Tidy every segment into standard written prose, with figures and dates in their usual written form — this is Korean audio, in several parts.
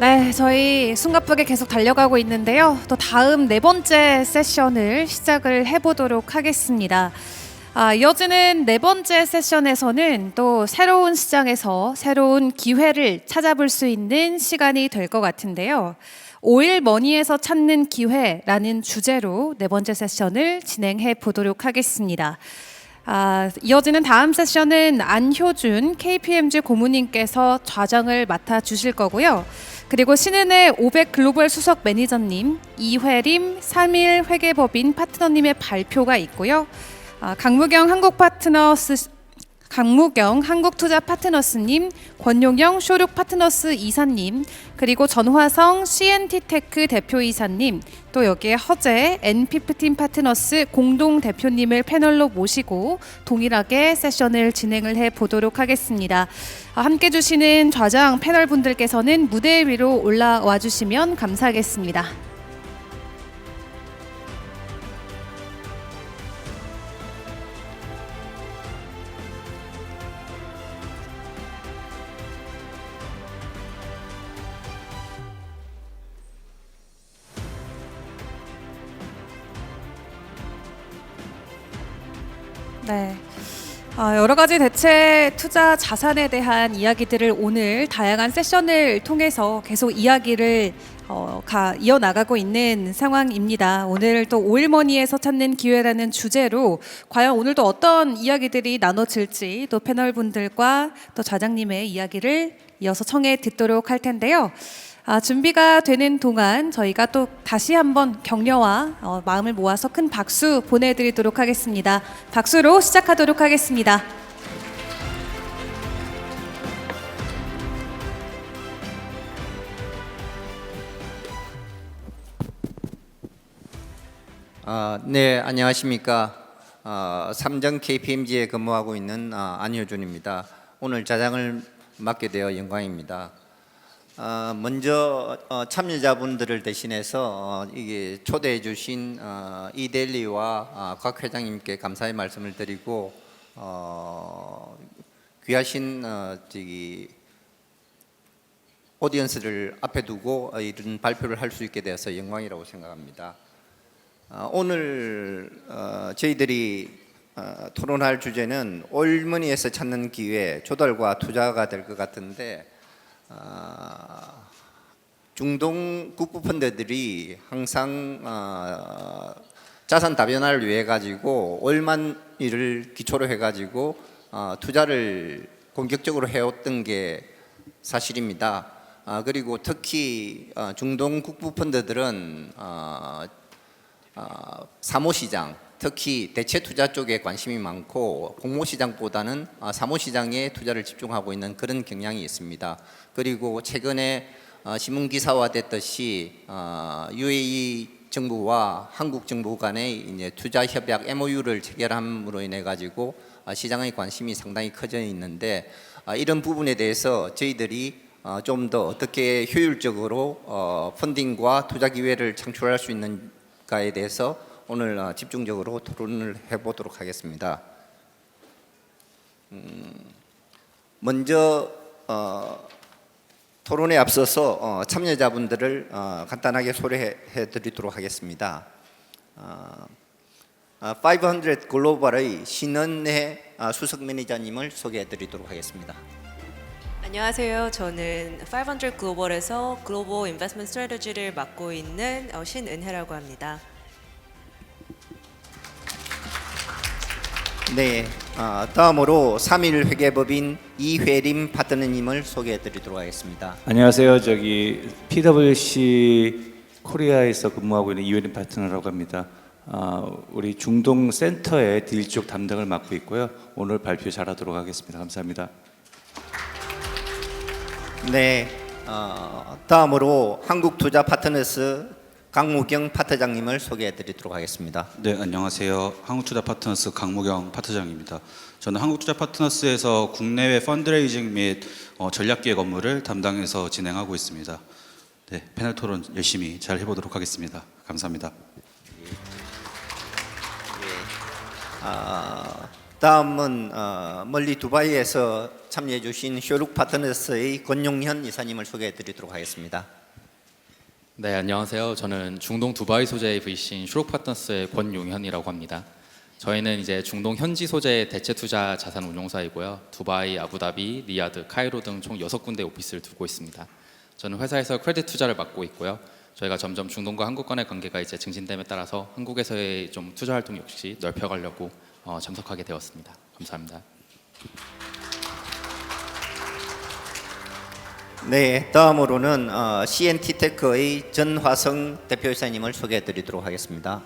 네, 저희 숨가쁘게 계속 달려가고 있는데요. 또 다음 네 번째 세션을 시작을 해보도록 하겠습니다. 이어지는 네 번째 세션에서는 또 새로운 시장에서 새로운 기회를 찾아볼 수 있는 시간이 될 것 같은데요. 오일 머니에서 찾는 기회라는 주제로 네 번째 세션을 진행해 보도록 하겠습니다. 이어지는 다음 세션은 안효준 KPMG 고문님께서 좌정을 맡아 주실 거고요. 그리고 신은혜 500 글로벌 수석 매니저님, 이회림 3일 회계법인 파트너님의 발표가 있고요. 강무경 한국투자 파트너스님, 권용영 쇼룩 파트너스 이사님, 그리고 전화성 CNT테크 대표이사님, 또 여기에 허재 N15 파트너스 공동 대표님을 패널로 모시고 동일하게 세션을 진행을 해 보도록 하겠습니다. 함께 주시는 좌장 패널 분들께서는 무대 위로 올라와 주시면 감사하겠습니다. 네. 여러 가지 대체 투자 자산에 대한 이야기들을 오늘 다양한 세션을 통해서 계속 이야기를 이어나가고 있는 상황입니다. 오늘 또 오일머니에서 찾는 기회라는 주제로 과연 오늘도 어떤 이야기들이 나눠질지 또 패널 분들과 또 좌장님의 이야기를 이어서 청해 듣도록 할 텐데요. 준비가 되는 동안 저희가 또 다시 한번 격려와 마음을 모아서 큰 박수 보내드리도록 하겠습니다. 박수로 시작하도록 하겠습니다. 네, 안녕하십니까. 삼정 KPMG에 근무하고 있는 안효준입니다. 오늘 자장을 맡게 되어 영광입니다. 먼저 참여자분들을 대신해서 이게 초대해 주신 이델리와 곽 회장님께 감사의 말씀을 드리고 귀하신 오디언스를 앞에 두고 이런 발표를 할 수 있게 되어서 영광이라고 생각합니다. 오늘 저희들이 토론할 주제는 오일머니에서 찾는 기회, 조달과 투자가 될 것 같은데 중동 국부 펀드들이 항상 자산 다변화를 위해 가지고 오일머니를 기초로 해 가지고 투자를 공격적으로 해왔던 게 사실입니다. 그리고 특히 중동 국부 펀드들은 사모시장, 특히 대체 투자 쪽에 관심이 많고 공모시장보다는 사모시장에 투자를 집중하고 있는 그런 경향이 있습니다. 그리고 최근에 신문 기사화됐듯이 UAE 정부와 한국 정부 간의 이제 투자 협약 MOU를 체결함으로 인해 가지고 시장의 관심이 상당히 커져 있는데 이런 부분에 대해서 저희들이 좀 더 어떻게 효율적으로 펀딩과 투자 기회를 창출할 수 있는가에 대해서 오늘 집중적으로 토론을 해보도록 하겠습니다. 먼저 토론에 앞서서 참여자분들을 간단하게 소개해 드리도록 하겠습니다. 500 글로벌의 신은혜 수석 매니저님을 소개해 드리도록 하겠습니다. 안녕하세요. 저는 500 글로벌에서 글로벌 인베스트먼트 스트래티지를 맡고 있는 신은혜라고 합니다. 네, 다음으로 3일 회계법인 이회림 파트너님을 소개해 드리도록 하겠습니다. 안녕하세요. PwC 코리아에서 근무하고 있는 이회림 파트너라고 합니다. 우리 중동 센터의 딜 쪽 담당을 맡고 있고요. 오늘 발표 잘하도록 하겠습니다. 감사합니다. 네, 다음으로 한국투자 파트너스 강무경 파트장님을 소개해 드리도록 하겠습니다. 네, 안녕하세요. 한국투자 파트너스 강무경 파트장입니다. 저는 한국투자 파트너스에서 국내외 펀드레이징 및 전략기획 업무를 담당해서 진행하고 있습니다. 네, 패널 토론 열심히 잘 해보도록 하겠습니다. 감사합니다. 다음은 멀리 두바이에서 참여해 주신 쇼룩 파트너스의 권용현 이사님을 소개해 드리도록 하겠습니다. 네, 안녕하세요. 저는 중동 두바이 소재의 VC인 슈록 파트너스의 권용현이라고 합니다. 저희는 이제 중동 현지 소재 대체 투자 자산 운용사이고요. 두바이, 아부다비, 리야드, 카이로 등 총 6군데 오피스를 두고 있습니다. 저는 회사에서 크레딧 투자를 맡고 있고요. 저희가 점점 중동과 한국 간의 관계가 이제 증진됨에 따라서 한국에서의 좀 투자 활동 역시 넓혀가려고 참석하게 되었습니다. 감사합니다. 네, 다음으로는 CNT테크의 전화성 대표이사님을 소개해 드리도록 하겠습니다.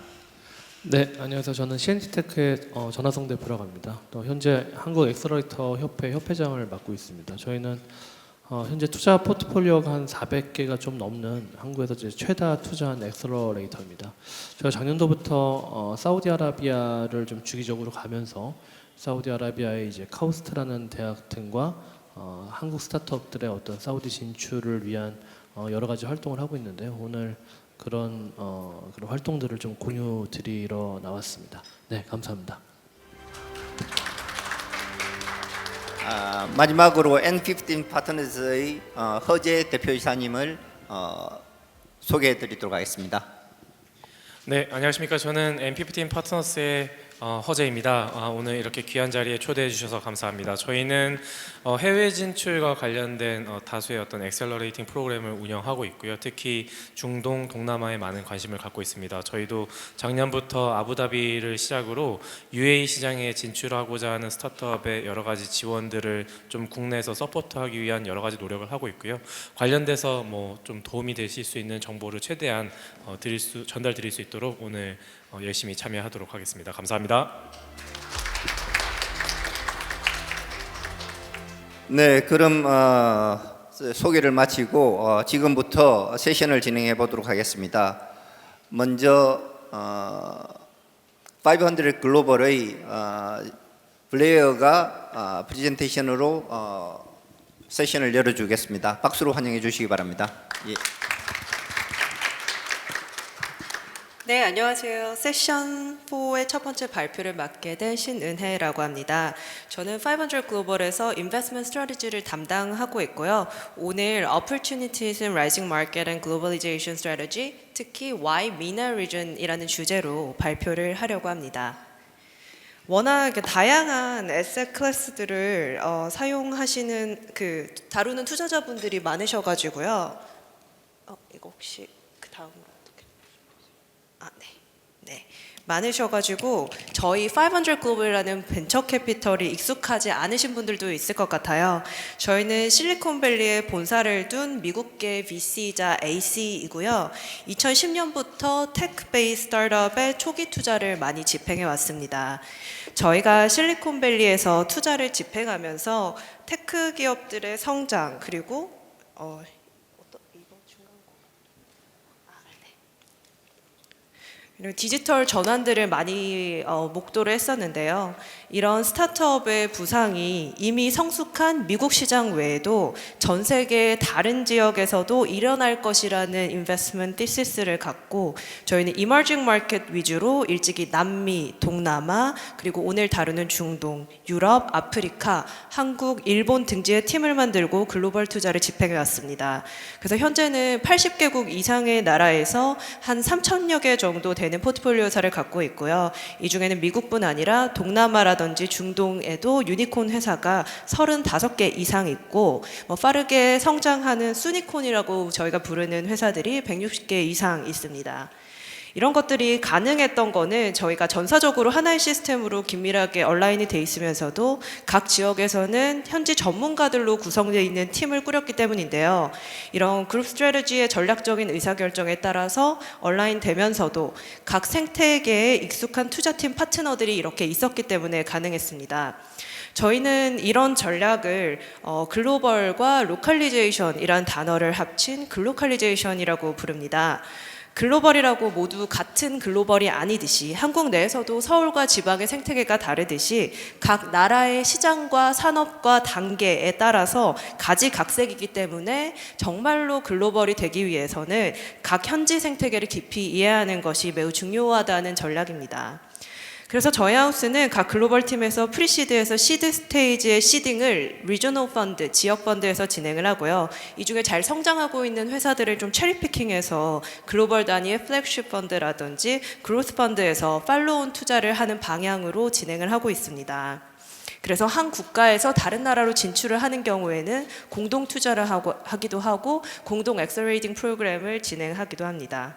네, 안녕하세요. 저는 CNT테크의 전하성 대표라고 합니다. 또 현재 한국 엑셀러레이터 협회 협회장을 맡고 있습니다. 저희는 현재 투자 포트폴리오가 한 400개가 좀 넘는 한국에서 이제 최다 투자한 엑셀러레이터입니다. 저희가 작년도부터 사우디아라비아를 좀 주기적으로 가면서 사우디아라비아의 이제 카우스트라는 대학 등과 한국 스타트업들의 어떤 사우디 진출을 위한 여러 가지 활동을 하고 있는데요. 오늘 그런 활동들을 좀 공유 드리러 나왔습니다. 네, 감사합니다. 마지막으로 N15 파트너스의 허재 대표이사님을 소개해 드리도록 하겠습니다. 네, 안녕하십니까. 저는 M15 파트너스의 허재입니다. 오늘 이렇게 귀한 자리에 초대해 주셔서 감사합니다. 저희는 해외 진출과 관련된 다수의 어떤 엑셀러레이팅 프로그램을 운영하고 있고요. 특히 중동, 동남아에 많은 관심을 갖고 있습니다. 저희도 작년부터 아부다비를 시작으로 UAE 시장에 진출하고자 하는 스타트업의 여러 가지 지원들을 좀 국내에서 서포트하기 위한 여러 가지 노력을 하고 있고요. 관련돼서 뭐 좀 도움이 되실 수 있는 정보를 최대한 전달 드릴 수 있도록 오늘 열심히 참여하도록 하겠습니다. 감사합니다. 네, 그럼 소개를 마치고 지금부터 세션을 진행해 보도록 하겠습니다. 먼저 500 글로벌의 블레어가 프레젠테이션으로 세션을 열어주겠습니다. 박수로 환영해 주시기 바랍니다. 예. 네, 안녕하세요. 세션 4의 첫 번째 발표를 맡게 된 신은혜라고 합니다. 저는 500 글로벌에서 인베스트먼트 스트래티지를 담당하고 있고요. 오늘 Opportunities in Rising Market and Globalization Strategy, 특히 Why MENA Region이라는 주제로 발표를 하려고 합니다. 워낙 다양한 에셋 클래스들을 사용하시는 다루는 투자자분들이 많으셔가지고요. 이거 혹시 그 다음으로 네. 많으셔가지고 저희 500 글로벌이라는 벤처 캐피털이 익숙하지 않으신 분들도 있을 것 같아요. 저희는 실리콘밸리에 본사를 둔 미국계 VC이자 AC이고요. 2010년부터 테크 베이스 스타트업에 초기 투자를 많이 집행해 왔습니다. 저희가 실리콘밸리에서 투자를 집행하면서 테크 기업들의 성장 그리고 디지털 전환들을 많이 목도를 했었는데요. 이런 스타트업의 부상이 이미 성숙한 미국 시장 외에도 전 세계 다른 지역에서도 일어날 것이라는 인베스트먼트 티시스를 갖고 저희는 이머징 마켓 위주로 일찍이 남미, 동남아, 그리고 오늘 다루는 중동, 유럽, 아프리카, 한국, 일본 등지의 팀을 만들고 글로벌 투자를 집행해 왔습니다. 그래서 현재는 80개국 이상의 나라에서 한 3,000여 개 정도 되는 포트폴리오사를 갖고 있고요. 이 중에는 미국뿐 아니라 동남아라든지 중동에도 유니콘 회사가 35개 이상 있고 빠르게 성장하는 수니콘이라고 저희가 부르는 회사들이 160개 이상 있습니다. 이런 것들이 가능했던 거는 저희가 전사적으로 하나의 시스템으로 긴밀하게 온라인이 돼 있으면서도 각 지역에서는 현지 전문가들로 구성되어 있는 팀을 꾸렸기 때문인데요. 이런 그룹 스트래티지의 전략적인 의사결정에 따라서 온라인 되면서도 각 생태계에 익숙한 투자팀 파트너들이 이렇게 있었기 때문에 가능했습니다. 저희는 이런 전략을 글로벌과 로컬리제이션이란 단어를 합친 글로컬리제이션이라고 부릅니다. 글로벌이라고 모두 같은 글로벌이 아니듯이 한국 내에서도 서울과 지방의 생태계가 다르듯이 각 나라의 시장과 산업과 단계에 따라서 가지각색이기 때문에 정말로 글로벌이 되기 위해서는 각 현지 생태계를 깊이 이해하는 것이 매우 중요하다는 전략입니다. 그래서 저희 하우스는 각 글로벌 팀에서 프리시드에서 시드 스테이지의 시딩을 리저널 펀드, 지역 펀드에서 진행을 하고요. 이 중에 잘 성장하고 있는 회사들을 좀 체리피킹해서 글로벌 단위의 플래그십 펀드라든지 그로스 펀드에서 팔로운 투자를 하는 방향으로 진행을 하고 있습니다. 그래서 한 국가에서 다른 나라로 진출을 하는 경우에는 공동 투자를 하기도 하고 공동 액셀레이팅 프로그램을 진행하기도 합니다.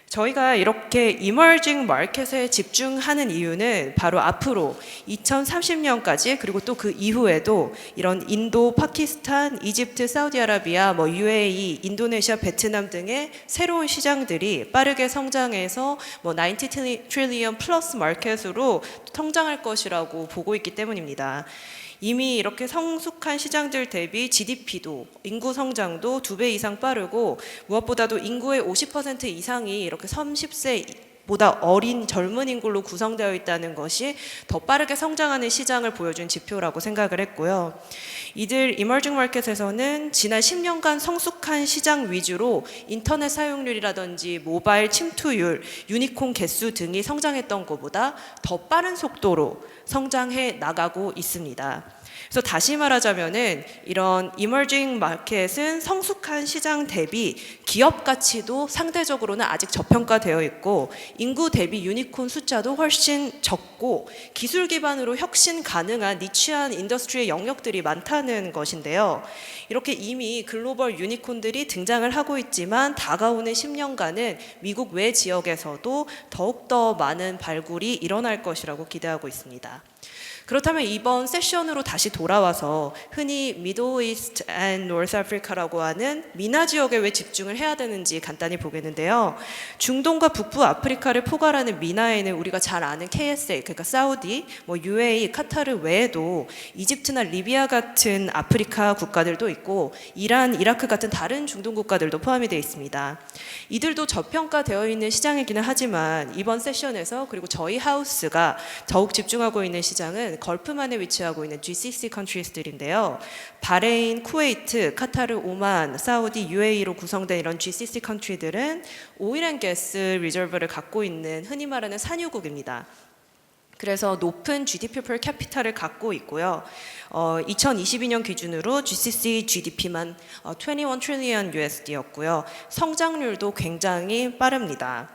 저희가 이렇게 이머징 마켓에 집중하는 이유는 바로 앞으로 2030년까지 그리고 또 그 이후에도 이런 인도, 파키스탄, 이집트, 사우디아라비아, UAE, 인도네시아, 베트남 등의 새로운 시장들이 빠르게 성장해서 90 트릴리언 플러스 마켓으로 성장할 것이라고 보고 있기 때문입니다. 이미 이렇게 성숙한 시장들 대비 GDP도 인구 성장도 2배 이상 빠르고 무엇보다도 인구의 50% 이상이 이렇게 30세보다 어린 젊은 인구로 구성되어 있다는 것이 더 빠르게 성장하는 시장을 보여준 지표라고 생각을 했고요. 이들 이머징 마켓에서는 지난 10년간 성숙한 시장 위주로 인터넷 사용률이라든지 모바일 침투율, 유니콘 개수 등이 성장했던 것보다 더 빠른 속도로 성장해 나가고 있습니다. 그래서 다시 말하자면은 이런 이머징 마켓은 성숙한 시장 대비 기업 가치도 상대적으로는 아직 저평가되어 있고 인구 대비 유니콘 숫자도 훨씬 적고 기술 기반으로 혁신 가능한 니치한 인더스트리의 영역들이 많다는 것인데요. 이렇게 이미 글로벌 유니콘들이 등장을 하고 있지만 다가오는 10년간은 미국 외 지역에서도 더욱더 많은 발굴이 일어날 것이라고 기대하고 있습니다. 그렇다면 이번 세션으로 다시 돌아와서 흔히 Middle East and North Africa라고 하는 미나 지역에 왜 집중을 해야 되는지 간단히 보겠는데요. 중동과 북부 아프리카를 포괄하는 미나에는 우리가 잘 아는 KSA, 그러니까 사우디, UAE, 카타르 외에도 이집트나 리비아 같은 아프리카 국가들도 있고 이란, 이라크 같은 다른 중동 국가들도 포함이 되어 있습니다. 이들도 저평가되어 있는 시장이기는 하지만 이번 세션에서 그리고 저희 하우스가 더욱 집중하고 있는 시장은 걸프만에 위치하고 있는 GCC 컨트리스들인데요. 바레인, 쿠웨이트, 카타르, 오만, 사우디, UAE로 구성된 이런 GCC 컨트리들은 오일 앤 가스 리저브를 갖고 있는 흔히 말하는 산유국입니다. 그래서 높은 GDP per capita를 갖고 있고요. 2022년 기준으로 GCC GDP만 21 trillion USD였고요. 성장률도 굉장히 빠릅니다.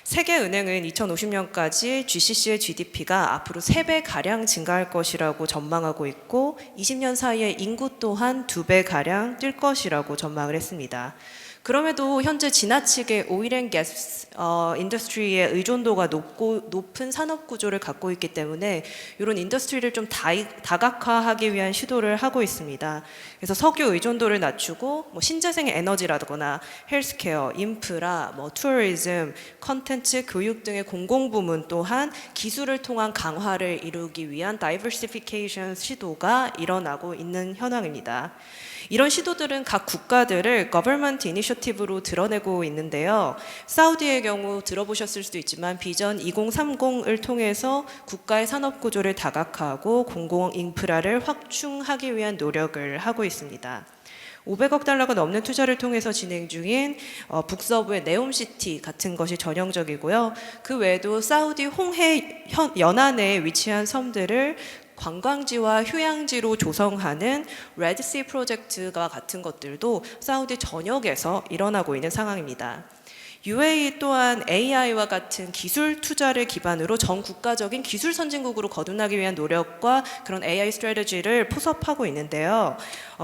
세계은행은 2050년까지 GCC의 GDP가 앞으로 3배가량 증가할 것이라고 전망하고 있고 20년 사이에 인구 또한 2배가량 뛸 것이라고 전망을 했습니다. 그럼에도 현재 지나치게 오일 앤 가스 인더스트리의 의존도가 높은 산업 구조를 갖고 있기 때문에 이런 인더스트리를 좀 다각화하기 위한 시도를 하고 있습니다. 그래서 석유 의존도를 낮추고 신재생 에너지라거나 헬스케어, 인프라, 투어리즘, 컨텐츠, 교육 등의 공공부문 또한 기술을 통한 강화를 이루기 위한 다이버시피케이션 시도가 일어나고 있는 현황입니다. 이런 시도들은 각 국가들을 Government Initiative로 드러내고 있는데요. 사우디의 경우 들어보셨을 수도 있지만 비전 2030을 통해서 국가의 산업 구조를 다각화하고 공공 인프라를 확충하기 위한 노력을 하고 있습니다. 500억 달러가 넘는 투자를 통해서 진행 중인 북서부의 네옴시티 같은 것이 전형적이고요. 그 외에도 사우디 홍해 연안에 위치한 섬들을 관광지와 휴양지로 조성하는 레드시 프로젝트가 같은 것들도 사우디 전역에서 일어나고 있는 상황입니다. UAE 또한 AI와 같은 기술 투자를 기반으로 전 국가적인 기술 선진국으로 거듭나기 위한 노력과 그런 AI 스트래티지를 포섭하고 있는데요.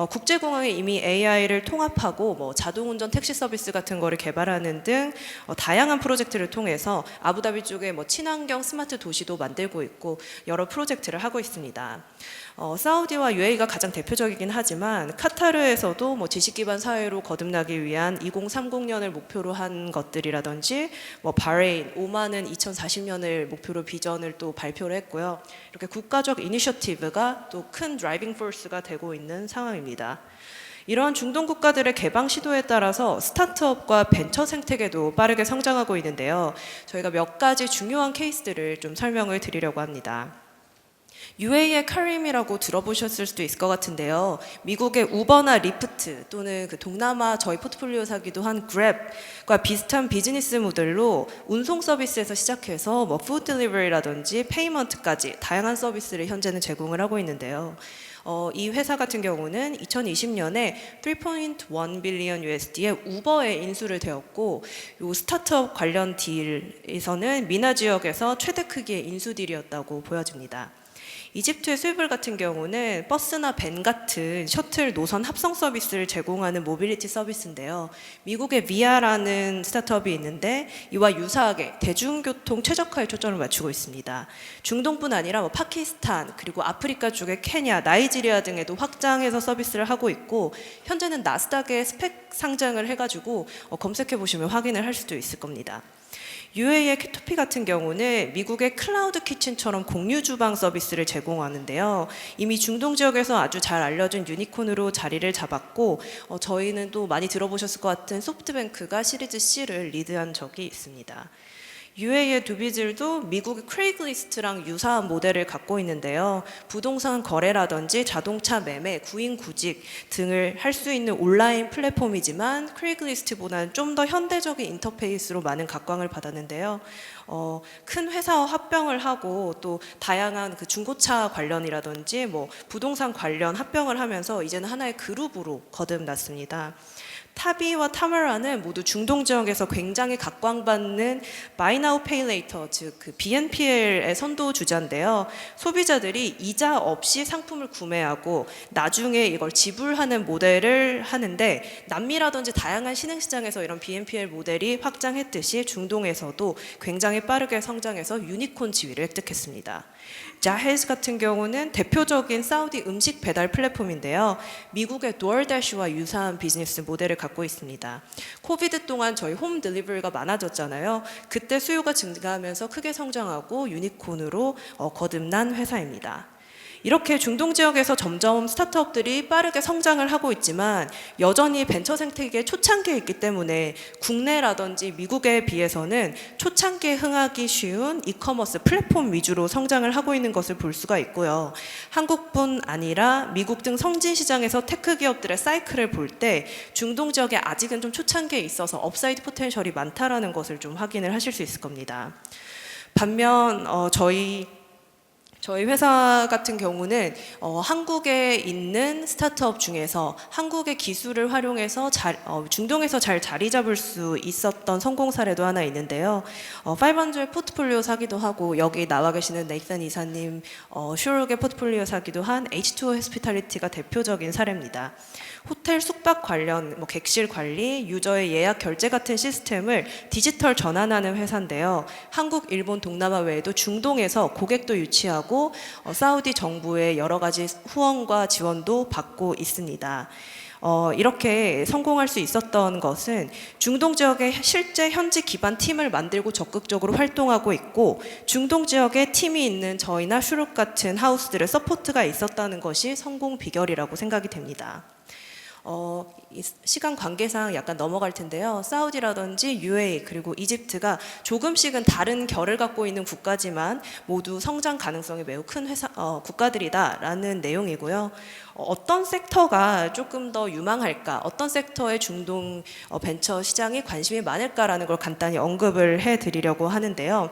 국제공항에 이미 AI를 통합하고 자동운전 택시 서비스 같은 거를 개발하는 등 다양한 프로젝트를 통해서 아부다비 쪽에 친환경 스마트 도시도 만들고 있고 여러 프로젝트를 하고 있습니다. 사우디와 UAE가 가장 대표적이긴 하지만 카타르에서도 지식 기반 사회로 거듭나기 위한 2030년을 목표로 한 것들이라든지 바레인, 오만은 2040년을 목표로 비전을 또 발표를 했고요. 이렇게 국가적 이니셔티브가 또 큰 드라이빙 포스가 되고 있는 상황입니다. 이러한 중동 국가들의 개방 시도에 따라서 스타트업과 벤처 생태계도 빠르게 성장하고 있는데요. 저희가 몇 가지 중요한 케이스들을 좀 설명을 드리려고 합니다. UA의 카림이라고 들어보셨을 수도 있을 것 같은데요. 미국의 우버나 리프트 또는 그 동남아 저희 포트폴리오사기도 한 그랩과 비슷한 비즈니스 모델로 운송 서비스에서 시작해서 뭐 푸드 딜리버리라든지 페이먼트까지 다양한 서비스를 현재는 제공을 하고 있는데요. 이 회사 같은 경우는 2020년에 3.1 빌리언 USD의 우버에 인수를 되었고, 이 스타트업 관련 딜에서는 미나 지역에서 최대 크기의 인수 딜이었다고 보여집니다. 이집트의 스위블 같은 경우는 버스나 벤 같은 셔틀 노선 합성 서비스를 제공하는 모빌리티 서비스인데요. 미국의 비아라는 스타트업이 있는데 이와 유사하게 대중교통 최적화에 초점을 맞추고 있습니다. 중동뿐 아니라 뭐 파키스탄 그리고 아프리카 쪽의 케냐, 나이지리아 등에도 확장해서 서비스를 하고 있고, 현재는 나스닥에 스펙 상장을 해가지고 검색해 보시면 확인을 할 수도 있을 겁니다. UA의 캐토피 같은 경우는 미국의 클라우드 키친처럼 공유 주방 서비스를 제공하는데요. 이미 중동 지역에서 아주 잘 알려진 유니콘으로 자리를 잡았고, 저희는 또 많이 들어보셨을 것 같은 소프트뱅크가 시리즈 C를 리드한 적이 있습니다. UA의 두비즐도 미국의 크레이글리스트랑 유사한 모델을 갖고 있는데요. 부동산 거래라든지 자동차 매매, 구인 구직 등을 할 수 있는 온라인 플랫폼이지만 크레이글리스트보다는 좀 더 현대적인 인터페이스로 많은 각광을 받았는데요. 큰 회사와 합병을 하고 또 다양한 그 중고차 관련이라든지 뭐 부동산 관련 합병을 하면서 이제는 하나의 그룹으로 거듭났습니다. 타비와 타마라는 모두 중동 지역에서 굉장히 각광받는 Buy Now Pay Later, 즉 그 BNPL의 선도 주자인데요. 소비자들이 이자 없이 상품을 구매하고 나중에 이걸 지불하는 모델을 하는데, 남미라든지 다양한 신흥시장에서 이런 BNPL 모델이 확장했듯이 중동에서도 굉장히 빠르게 성장해서 유니콘 지위를 획득했습니다. 자헤즈 같은 경우는 대표적인 사우디 음식 배달 플랫폼인데요. 미국의 도어대시와 유사한 비즈니스 모델을 갖고 있습니다. 코비드 동안 저희 홈 딜리버리가 많아졌잖아요. 그때 수요가 증가하면서 크게 성장하고 유니콘으로 거듭난 회사입니다. 이렇게 중동 지역에서 점점 스타트업들이 빠르게 성장을 하고 있지만 여전히 벤처 생태계의 초창기에 있기 때문에 국내라든지 미국에 비해서는 초창기에 흥하기 쉬운 이커머스 플랫폼 위주로 성장을 하고 있는 것을 볼 수가 있고요. 한국뿐 아니라 미국 등 성진 시장에서 테크 기업들의 사이클을 볼 때 중동 지역에 아직은 좀 초창기에 있어서 업사이드 포텐셜이 많다라는 것을 좀 확인을 하실 수 있을 겁니다. 반면 저희 회사 같은 경우는 한국에 있는 스타트업 중에서 한국의 기술을 활용해서 중동에서 잘 자리 잡을 수 있었던 성공 사례도 하나 있는데요. 500 포트폴리오 사기도 하고, 여기 나와 계시는 네이선 이사님 슈룩의 포트폴리오 사기도 한 H2O 호스피탈리티가 대표적인 사례입니다. 호텔 숙박 관련 객실 관리, 유저의 예약 결제 같은 시스템을 디지털 전환하는 회사인데요. 한국, 일본, 동남아 외에도 중동에서 고객도 유치하고 사우디 정부의 여러 가지 후원과 지원도 받고 있습니다. 이렇게 성공할 수 있었던 것은 중동 지역에 실제 현지 기반 팀을 만들고 적극적으로 활동하고 있고, 중동 지역에 팀이 있는 저희나 슈룩 같은 하우스들의 서포트가 있었다는 것이 성공 비결이라고 생각이 됩니다. 시간 관계상 약간 넘어갈 텐데요. 사우디라든지 UAE 그리고 이집트가 조금씩은 다른 결을 갖고 있는 국가지만 모두 성장 가능성이 매우 큰 국가들이다라는 내용이고요. 어떤 섹터가 조금 더 유망할까, 어떤 섹터에 중동 벤처 시장에 관심이 많을까라는 걸 간단히 언급을 해드리려고 하는데요.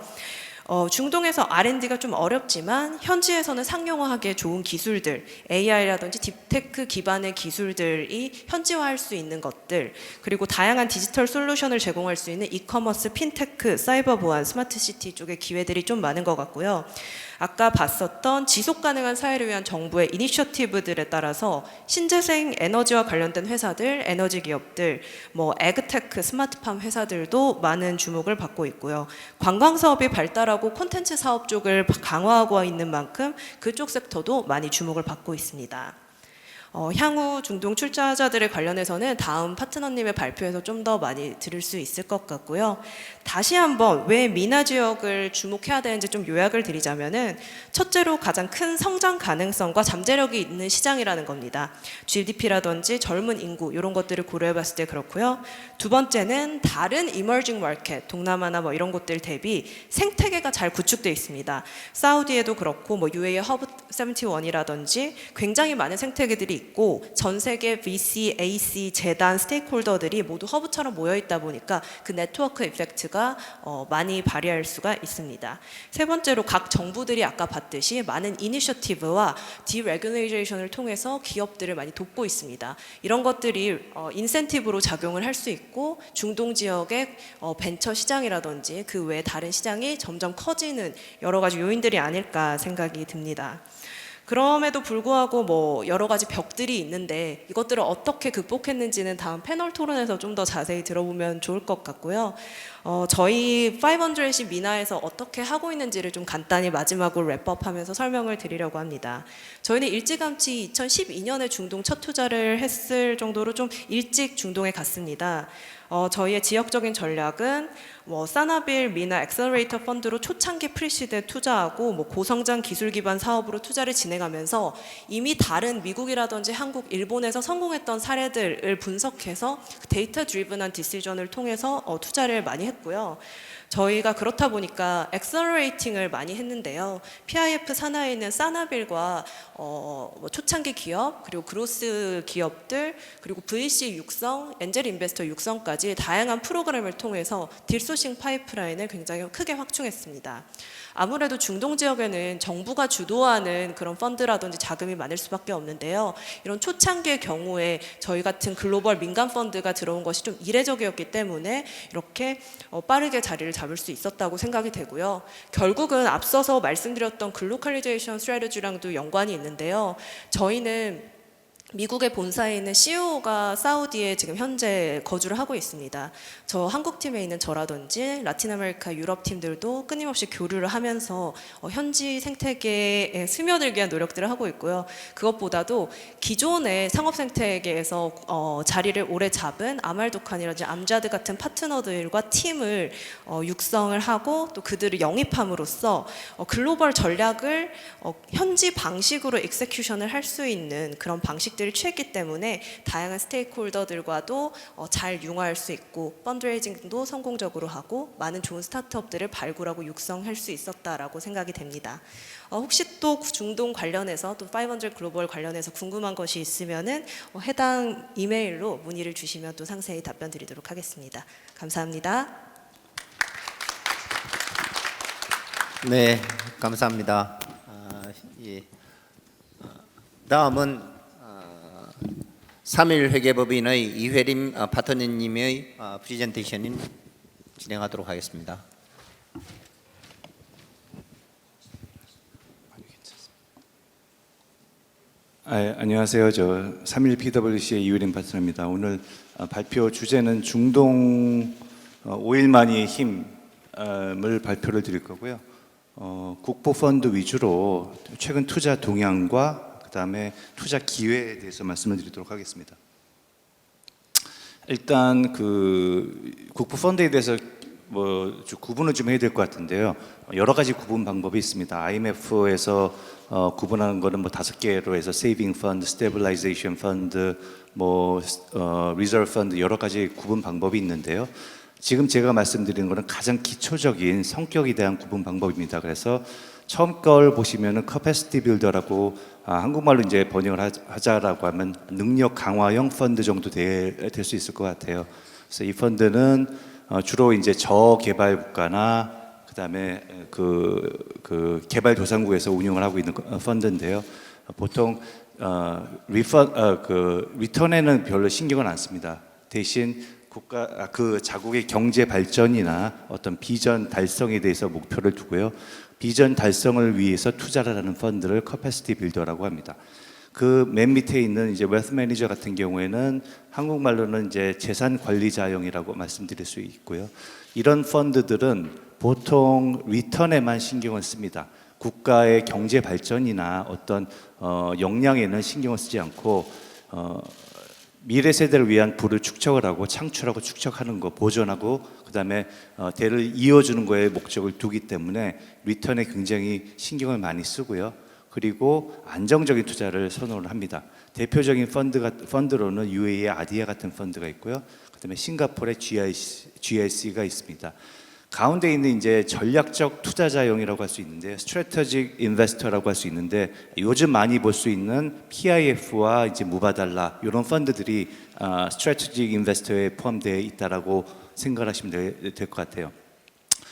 중동에서 R&D가 좀 어렵지만 현지에서는 상용화하기에 좋은 기술들, AI라든지 딥테크 기반의 기술들이 현지화할 수 있는 것들, 그리고 다양한 디지털 솔루션을 제공할 수 있는 이커머스, 핀테크, 사이버 보안, 스마트 시티 쪽에 기회들이 좀 많은 것 같고요. 아까 봤었던 지속 가능한 사회를 위한 정부의 이니셔티브들에 따라서 신재생 에너지와 관련된 회사들, 에너지 기업들, 에그테크, 스마트팜 회사들도 많은 주목을 받고 있고요. 관광 사업이 발달하고 콘텐츠 사업 쪽을 강화하고 있는 만큼 그쪽 섹터도 많이 주목을 받고 있습니다. 향후 중동 출자자들에 관련해서는 다음 파트너님의 발표에서 좀 더 많이 들을 수 있을 것 같고요. 다시 한번 왜 미나 지역을 주목해야 되는지 좀 요약을 드리자면은 첫째로 가장 큰 성장 가능성과 잠재력이 있는 시장이라는 겁니다. GDP라든지 젊은 인구 이런 것들을 고려해 봤을 때 그렇고요. 두 번째는 다른 이머징 마켓, 동남아나 뭐 이런 곳들 대비 생태계가 잘 구축되어 있습니다. 사우디에도 그렇고 뭐 UAE 허브 71이라든지 굉장히 많은 생태계들이 있고 전 세계 VC, AC, 재단, 스테이크홀더들이 모두 허브처럼 모여 있다 보니까 그 네트워크 이펙트가 많이 발휘할 수가 있습니다. 세 번째로 각 정부들이 아까 봤듯이 많은 이니셔티브와 디레귤레이션을 통해서 기업들을 많이 돕고 있습니다. 이런 것들이 인센티브로 작용을 할 수 있고 중동 지역의 벤처 시장이라든지 그 외에 다른 시장이 점점 커지는 여러 가지 요인들이 아닐까 생각이 듭니다. 그럼에도 불구하고 뭐 여러 가지 벽들이 있는데 이것들을 어떻게 극복했는지는 다음 패널 토론에서 좀 더 자세히 들어보면 좋을 것 같고요. 저희 500이 미나에서 어떻게 하고 있는지를 좀 간단히 마지막으로 랩업하면서 설명을 드리려고 합니다. 저희는 일찌감치 2012년에 중동 첫 투자를 했을 정도로 좀 일찍 중동에 갔습니다. 저희의 지역적인 전략은 사나빌 미나 엑셀러레이터 펀드로 초창기 프리시드에 투자하고 고성장 기술 기반 사업으로 투자를 진행하면서 이미 다른 미국이라든지 한국, 일본에서 성공했던 사례들을 분석해서 데이터 드리븐한 디시전을 통해서 투자를 많이 했고요. 저희가 그렇다 보니까 엑셀러레이팅을 많이 했는데요. PIF 산하에 있는 사나빌과 초창기 기업, 그리고 그로스 기업들, 그리고 VC 육성, 엔젤 인베스터 육성까지 다양한 프로그램을 통해서 딜소싱 파이프라인을 굉장히 크게 확충했습니다. 아무래도 중동 지역에는 정부가 주도하는 그런 펀드라든지 자금이 많을 수밖에 없는데요. 이런 초창기의 경우에 저희 같은 글로벌 민간 펀드가 들어온 것이 좀 이례적이었기 때문에 이렇게 빠르게 자리를 잡을 수 있었다고 생각이 되고요. 결국은 앞서서 말씀드렸던 글로컬리제이션 스트래티지랑도 연관이 있는데요. 저희는 미국의 본사에 있는 CEO가 사우디에 지금 현재 거주를 하고 있습니다. 저 한국 팀에 있는 저라든지 라틴 아메리카 유럽 팀들도 끊임없이 교류를 하면서 현지 생태계에 스며들기 위한 노력들을 하고 있고요. 그것보다도 기존의 상업 생태계에서 자리를 오래 잡은 아말두칸이라든지 암자드 같은 파트너들과 팀을 육성을 하고 또 그들을 영입함으로써 글로벌 전략을 현지 방식으로 익세큐션을 할 수 있는 그런 방식들을 취했기 때문에 다양한 스테이크홀더들과도 잘 융화할 수 있고 펀드레이징도 성공적으로 하고 많은 좋은 스타트업들을 발굴하고 육성할 수 있었다라고 생각이 됩니다. 혹시 또 중동 관련해서 또 500 글로벌 관련해서 궁금한 것이 있으면은 해당 이메일로 문의를 주시면 또 상세히 답변 드리도록 하겠습니다. 감사합니다. 네, 감사합니다. 예. 다음은 3일 회계법인의 이회림 파트너님의 프레젠테이션을 진행하도록 하겠습니다. 안녕하세요. 저 3일 PwC의 이회림 파트너입니다. 오늘 발표 주제는 중동 5일만의 힘을 발표를 드릴 거고요. 국보 펀드 위주로 최근 투자 동향과 그다음에 투자 기회에 대해서 말씀을 드리도록 하겠습니다. 일단 그 국부 펀드에 대해서 구분을 좀 해야 될 것 같은데요. 여러 가지 구분 방법이 있습니다. IMF에서 구분하는 거는 5개로 해서 세이빙 펀드, 스테빌라이제이션 펀드, 리저브 펀드 여러 가지 구분 방법이 있는데요. 지금 제가 말씀드리는 거는 가장 기초적인 성격에 대한 구분 방법입니다. 그래서 처음 걸 보시면은 커패시티 빌더라고 한국말로 이제 번역을 하자라고 하면 능력 강화형 펀드 정도 될 수 있을 것 같아요. 그래서 이 펀드는 주로 이제 저개발 국가나 그다음에 그 개발도상국에서 운영을 하고 있는 펀드인데요. 보통 리턴에는 별로 신경을 안 씁니다. 대신 그 자국의 경제 발전이나 어떤 비전 달성에 대해서 목표를 두고요. 비전 달성을 위해서 투자를 하는 펀드를 커패시티 빌더라고 합니다. 그 맨 밑에 있는 이제 웨alth 매니저 같은 경우에는 한국말로는 이제 재산 관리자형이라고 말씀드릴 수 있고요. 이런 펀드들은 보통 리턴에만 신경을 씁니다. 국가의 경제 발전이나 어떤 역량에는 신경을 쓰지 않고 미래 세대를 위한 부를 축적을 하고 창출하고 축적하는 거, 보존하고 그다음에 대를 이어주는 거에 목적을 두기 때문에 리턴에 굉장히 신경을 많이 쓰고요. 그리고 안정적인 투자를 선호를 합니다. 대표적인 펀드로는 UAE의 아디아 같은 펀드가 있고요. 그다음에 싱가포르의 GIC가 있습니다. 가운데 있는 이제 전략적 투자자용이라고 할 수 있는데 스트래테직 인베스터라고 할 수 있는데 요즘 많이 볼 수 있는 PIF와 이제 무바달라 이런 펀드들이 스트래테직 인베스터에 포함되어 있다라고 생각하시면 될 것 같아요.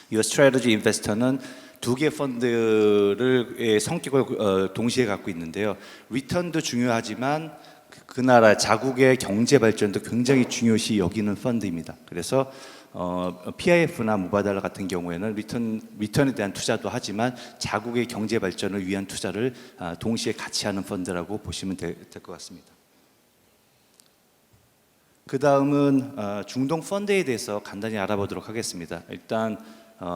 이 스트래테직 인베스터는 두 개 펀드의 성격을 동시에 갖고 있는데요. 리턴도 중요하지만 그 나라 자국의 경제 발전도 굉장히 중요시 여기는 펀드입니다. 그래서 PIF나 무바달라 같은 경우에는 리턴에 대한 투자도 하지만 자국의 경제 발전을 위한 투자를 동시에 같이 하는 펀드라고 보시면 될 것 같습니다. 그 다음은 중동 펀드에 대해서 간단히 알아보도록 하겠습니다. 일단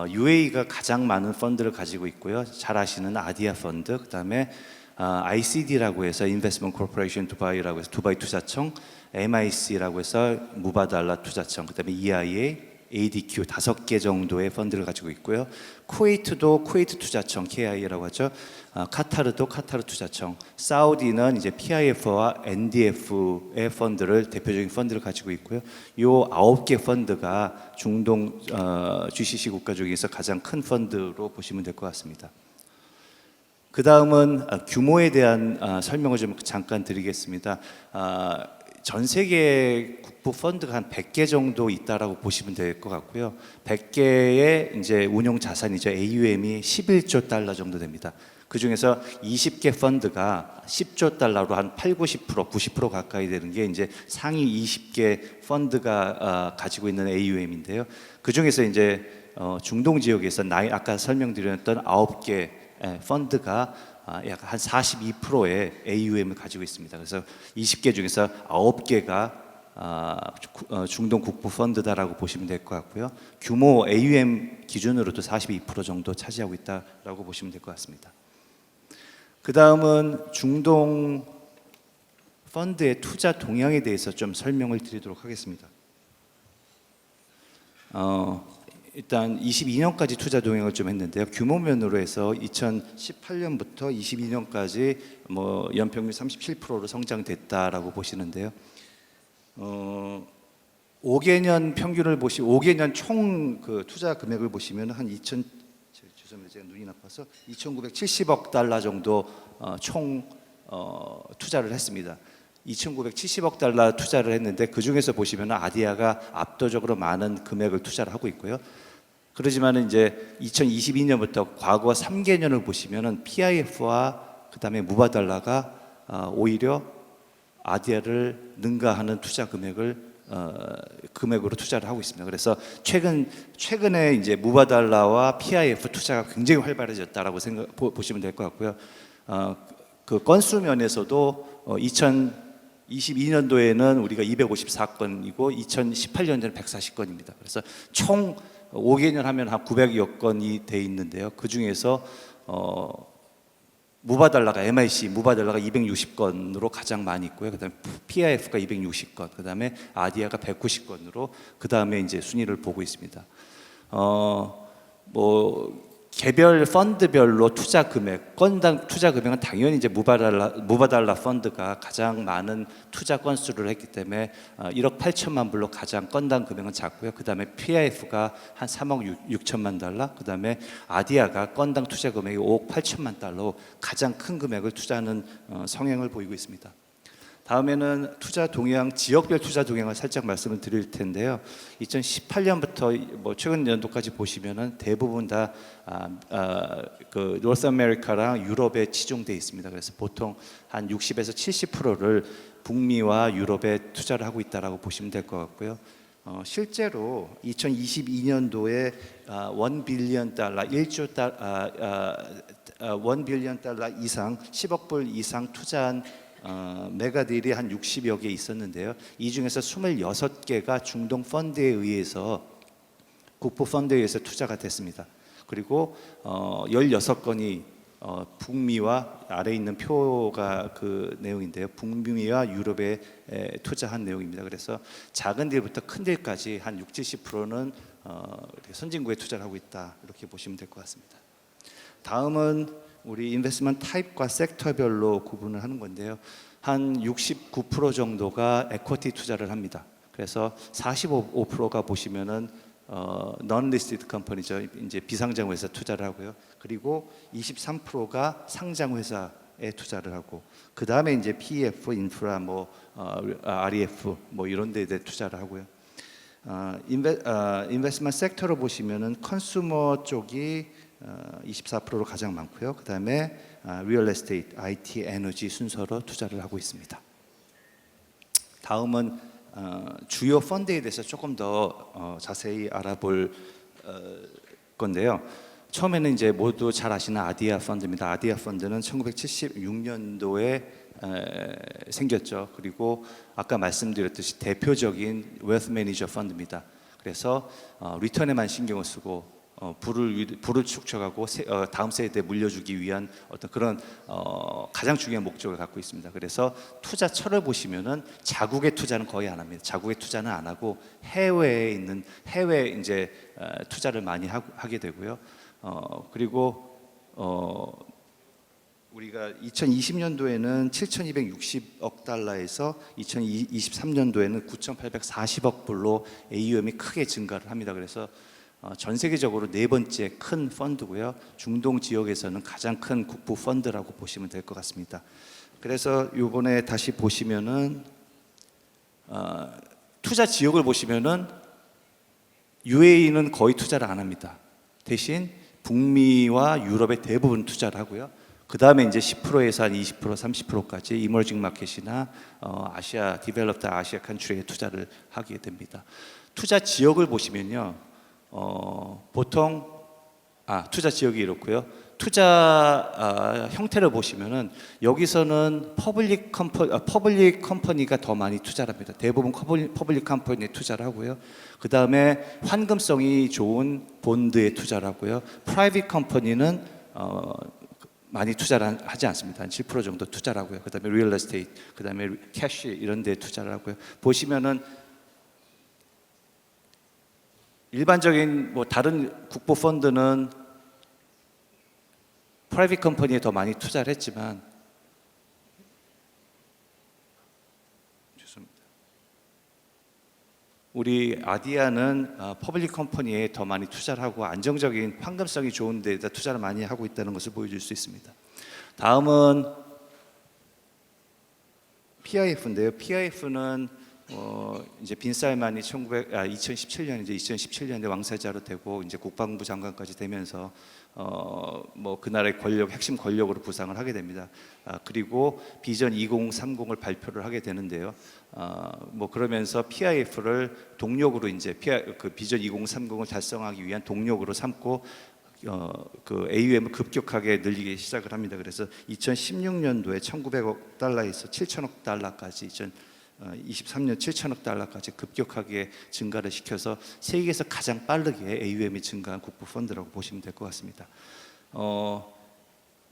UAE가 가장 많은 펀드를 가지고 있고요. 잘 아시는 아디아 펀드, 그 다음에 ICD라고 해서 Investment Corporation Dubai라고 해서 두바이 투자청, MIC라고 해서 무바달라 투자청, 그다음에 EIA, ADQ 5개 정도의 펀드를 가지고 있고요. 쿠웨이트도 쿠웨이트 투자청 KIA라고 하죠. 카타르도 카타르 투자청, 사우디는 이제 PIF와 NDF의 펀드를 대표적인 펀드를 가지고 있고요. 이 9개 펀드가 중동 GCC 국가 중에서 가장 큰 펀드로 보시면 될 것 같습니다. 그 다음은 규모에 대한 설명을 좀 잠깐 드리겠습니다. 전 세계 국부 펀드가 한 100개 정도 있다라고 보시면 될 것 같고요. 100개의 이제 운용 자산이죠. AUM이 11조 달러 정도 됩니다. 그 중에서 20개 펀드가 10조 달러로 한 80, 90% 가까이 되는 게 이제 상위 20개 펀드가 가지고 있는 AUM인데요. 그 중에서 이제 중동 지역에서 아까 설명드렸던 9개 펀드가 약 한 42%의 AUM을 가지고 있습니다. 그래서 20개 중에서 9개가 중동 국부 펀드다라고 보시면 될 것 같고요. 규모 AUM 기준으로도 42% 정도 차지하고 있다라고 보시면 될 것 같습니다. 그 다음은 중동 펀드의 투자 동향에 대해서 좀 설명을 드리도록 하겠습니다. 일단 22년까지 투자 동향을 좀 했는데요. 규모면으로 해서 2018년부터 22년까지 뭐 연평균 37%로 성장됐다라고 보시는데요. 5개년 평균을 5개년 총 그 투자 금액을 보시면 한 죄송합니다. 제가 눈이 나빠서 2,970억 달러 정도 총 투자를 했습니다. 2,970억 달러 투자를 했는데 그 중에서 보시면 아디아가 압도적으로 많은 금액을 투자를 하고 있고요. 그러지만 이제 2022년부터 과거 3개년을 보시면은 PIF와 그다음에 무바달라가 오히려 아디아를 능가하는 투자 금액으로 투자를 하고 있습니다. 그래서 최근에 이제 무바달라와 PIF 투자가 굉장히 활발해졌다라고 보시면 될 것 같고요. 그 건수 면에서도 2022년도에는 우리가 254건이고 2018년도에는 140건입니다. 그래서 총 5개년 하면 한 900여 건이 돼 있는데요. 그 중에서 MIC 무바달라가 260건으로 가장 많이 있고요. 그다음에 PIF가 260건, 그다음에 아디아가 190건으로 그다음에 이제 순위를 보고 있습니다. 개별 펀드별로 투자 금액, 건당 투자 금액은 당연히 이제 무바달라 펀드가 가장 많은 투자 건수를 했기 때문에 1억 8천만 불로 가장 건당 금액은 작고요. 그다음에 PIF가 한 3억 6천만 달러, 그다음에 아디아가 건당 투자 금액이 5억 8천만 달러로 가장 큰 금액을 투자하는 성향을 보이고 있습니다. 다음에는 투자 동향, 지역별 투자 동향을 살짝 말씀을 드릴 텐데요. 2018년부터 최근 연도까지 보시면은 대부분 다 그 노스 아메리카랑 유럽에 치중돼 있습니다. 그래서 보통 한 60에서 70%를 북미와 유럽에 투자를 하고 있다라고 보시면 될 것 같고요. 실제로 2022년도에 1 빌리언 달러, 1조 달러, 1 빌리언 달러 이상, 10억 불 이상 투자한 메가딜이 한 60여 개 있었는데요. 이 중에서 26개가 중동 펀드에 의해서 국부 펀드에 의해서 투자가 됐습니다. 그리고 16건이 북미와 아래에 있는 표가 그 내용인데요. 북미와 유럽에 투자한 내용입니다. 그래서 작은 데부터 큰 데까지 한 60~70%는 선진국에 투자를 하고 있다, 이렇게 보시면 될 것 같습니다. 다음은 우리 인베스트먼트 타입과 섹터별로 구분을 하는 건데요. 한 69% 정도가 에쿼티 투자를 합니다. 그래서 45%가 보시면은 non-listed company죠. 이제 비상장 회사 투자를 하고요. 그리고 23%가 상장 회사에 투자를 하고, 그 다음에 이제 PEF, 인프라, REF 이런 데에 투자를 하고요. 인베스트먼트 섹터로 보시면은 컨슈머 쪽이 24%로 가장 많고요. 그 다음에 리얼 에스테이트, IT, 에너지 순서로 투자를 하고 있습니다. 다음은 주요 펀드에 대해서 조금 더 자세히 알아볼 건데요. 처음에는 이제 모두 잘 아시는 아디아 펀드입니다. 아디아 펀드는 1976년도에 생겼죠. 그리고 아까 말씀드렸듯이 대표적인 웨alth 매니저 펀드입니다. 그래서 리턴에만 신경을 쓰고 부를 축적하고 다음 세대에 물려주기 위한 어떤 그런 가장 중요한 목적을 갖고 있습니다. 그래서 투자처를 보시면은 자국의 투자는 거의 안 합니다. 자국의 투자는 안 하고 해외에 있는 해외 이제 투자를 많이 하게 되고요. 그리고 우리가 2020년도에는 7,260억 달러에서 2023년도에는 9,840억 불로 AUM이 크게 증가를 합니다. 그래서 전 세계적으로 네 번째 큰 펀드고요. 중동 지역에서는 가장 큰 국부 펀드라고 보시면 될 것 같습니다. 그래서 이번에 다시 보시면은 투자 지역을 보시면은 UAE는 거의 투자를 안 합니다. 대신 북미와 유럽에 대부분 투자를 하고요. 그 다음에 이제 10%에서 한 20%, 30%까지 이머징 마켓이나 아시아 디벨롭드 아시아 컨트리에 투자를 하게 됩니다. 투자 지역을 보시면요. 보통 투자 지역이 이렇고요. 투자 형태를 보시면은 여기서는 퍼블릭 컴퍼니가 더 많이 투자를 합니다. 대부분 퍼블릭 컴퍼니에 투자를 하고요. 그 다음에 환금성이 좋은 본드에 투자를 하고요. 프라이빗 컴퍼니는 많이 투자를 하지 않습니다. 한 7% 정도 투자를 하고요. 그 다음에 리얼 에스테이트, 그 다음에 캐시 이런 데 투자를 하고요. 보시면은 일반적인 다른 국부 펀드는 프라이빗 컴퍼니에 더 많이 투자를 했지만 우리 아디아는 퍼블릭 컴퍼니에 더 많이 투자를 하고 안정적인 황금성이 좋은 데에다 투자를 많이 하고 있다는 것을 보여줄 수 있습니다. 다음은 PIF인데요. PIF는 이제 빈 살만이 2017년 이제 2017년에 왕세자로 되고 이제 국방부 장관까지 되면서 그날의 핵심 권력으로 부상을 하게 됩니다. 그리고 비전 2030을 발표를 하게 되는데요. 그러면서 PIF를 동력으로 이제 그 비전 2030을 달성하기 위한 동력으로 삼고 그 AUM을 급격하게 늘리기 시작을 합니다. 그래서 2016년도에 1,900억 달러에서 7,000억 달러까지 23년 7천억 달러까지 급격하게 증가를 시켜서 세계에서 가장 빠르게 AUM이 증가한 국부 펀드라고 보시면 될 것 같습니다.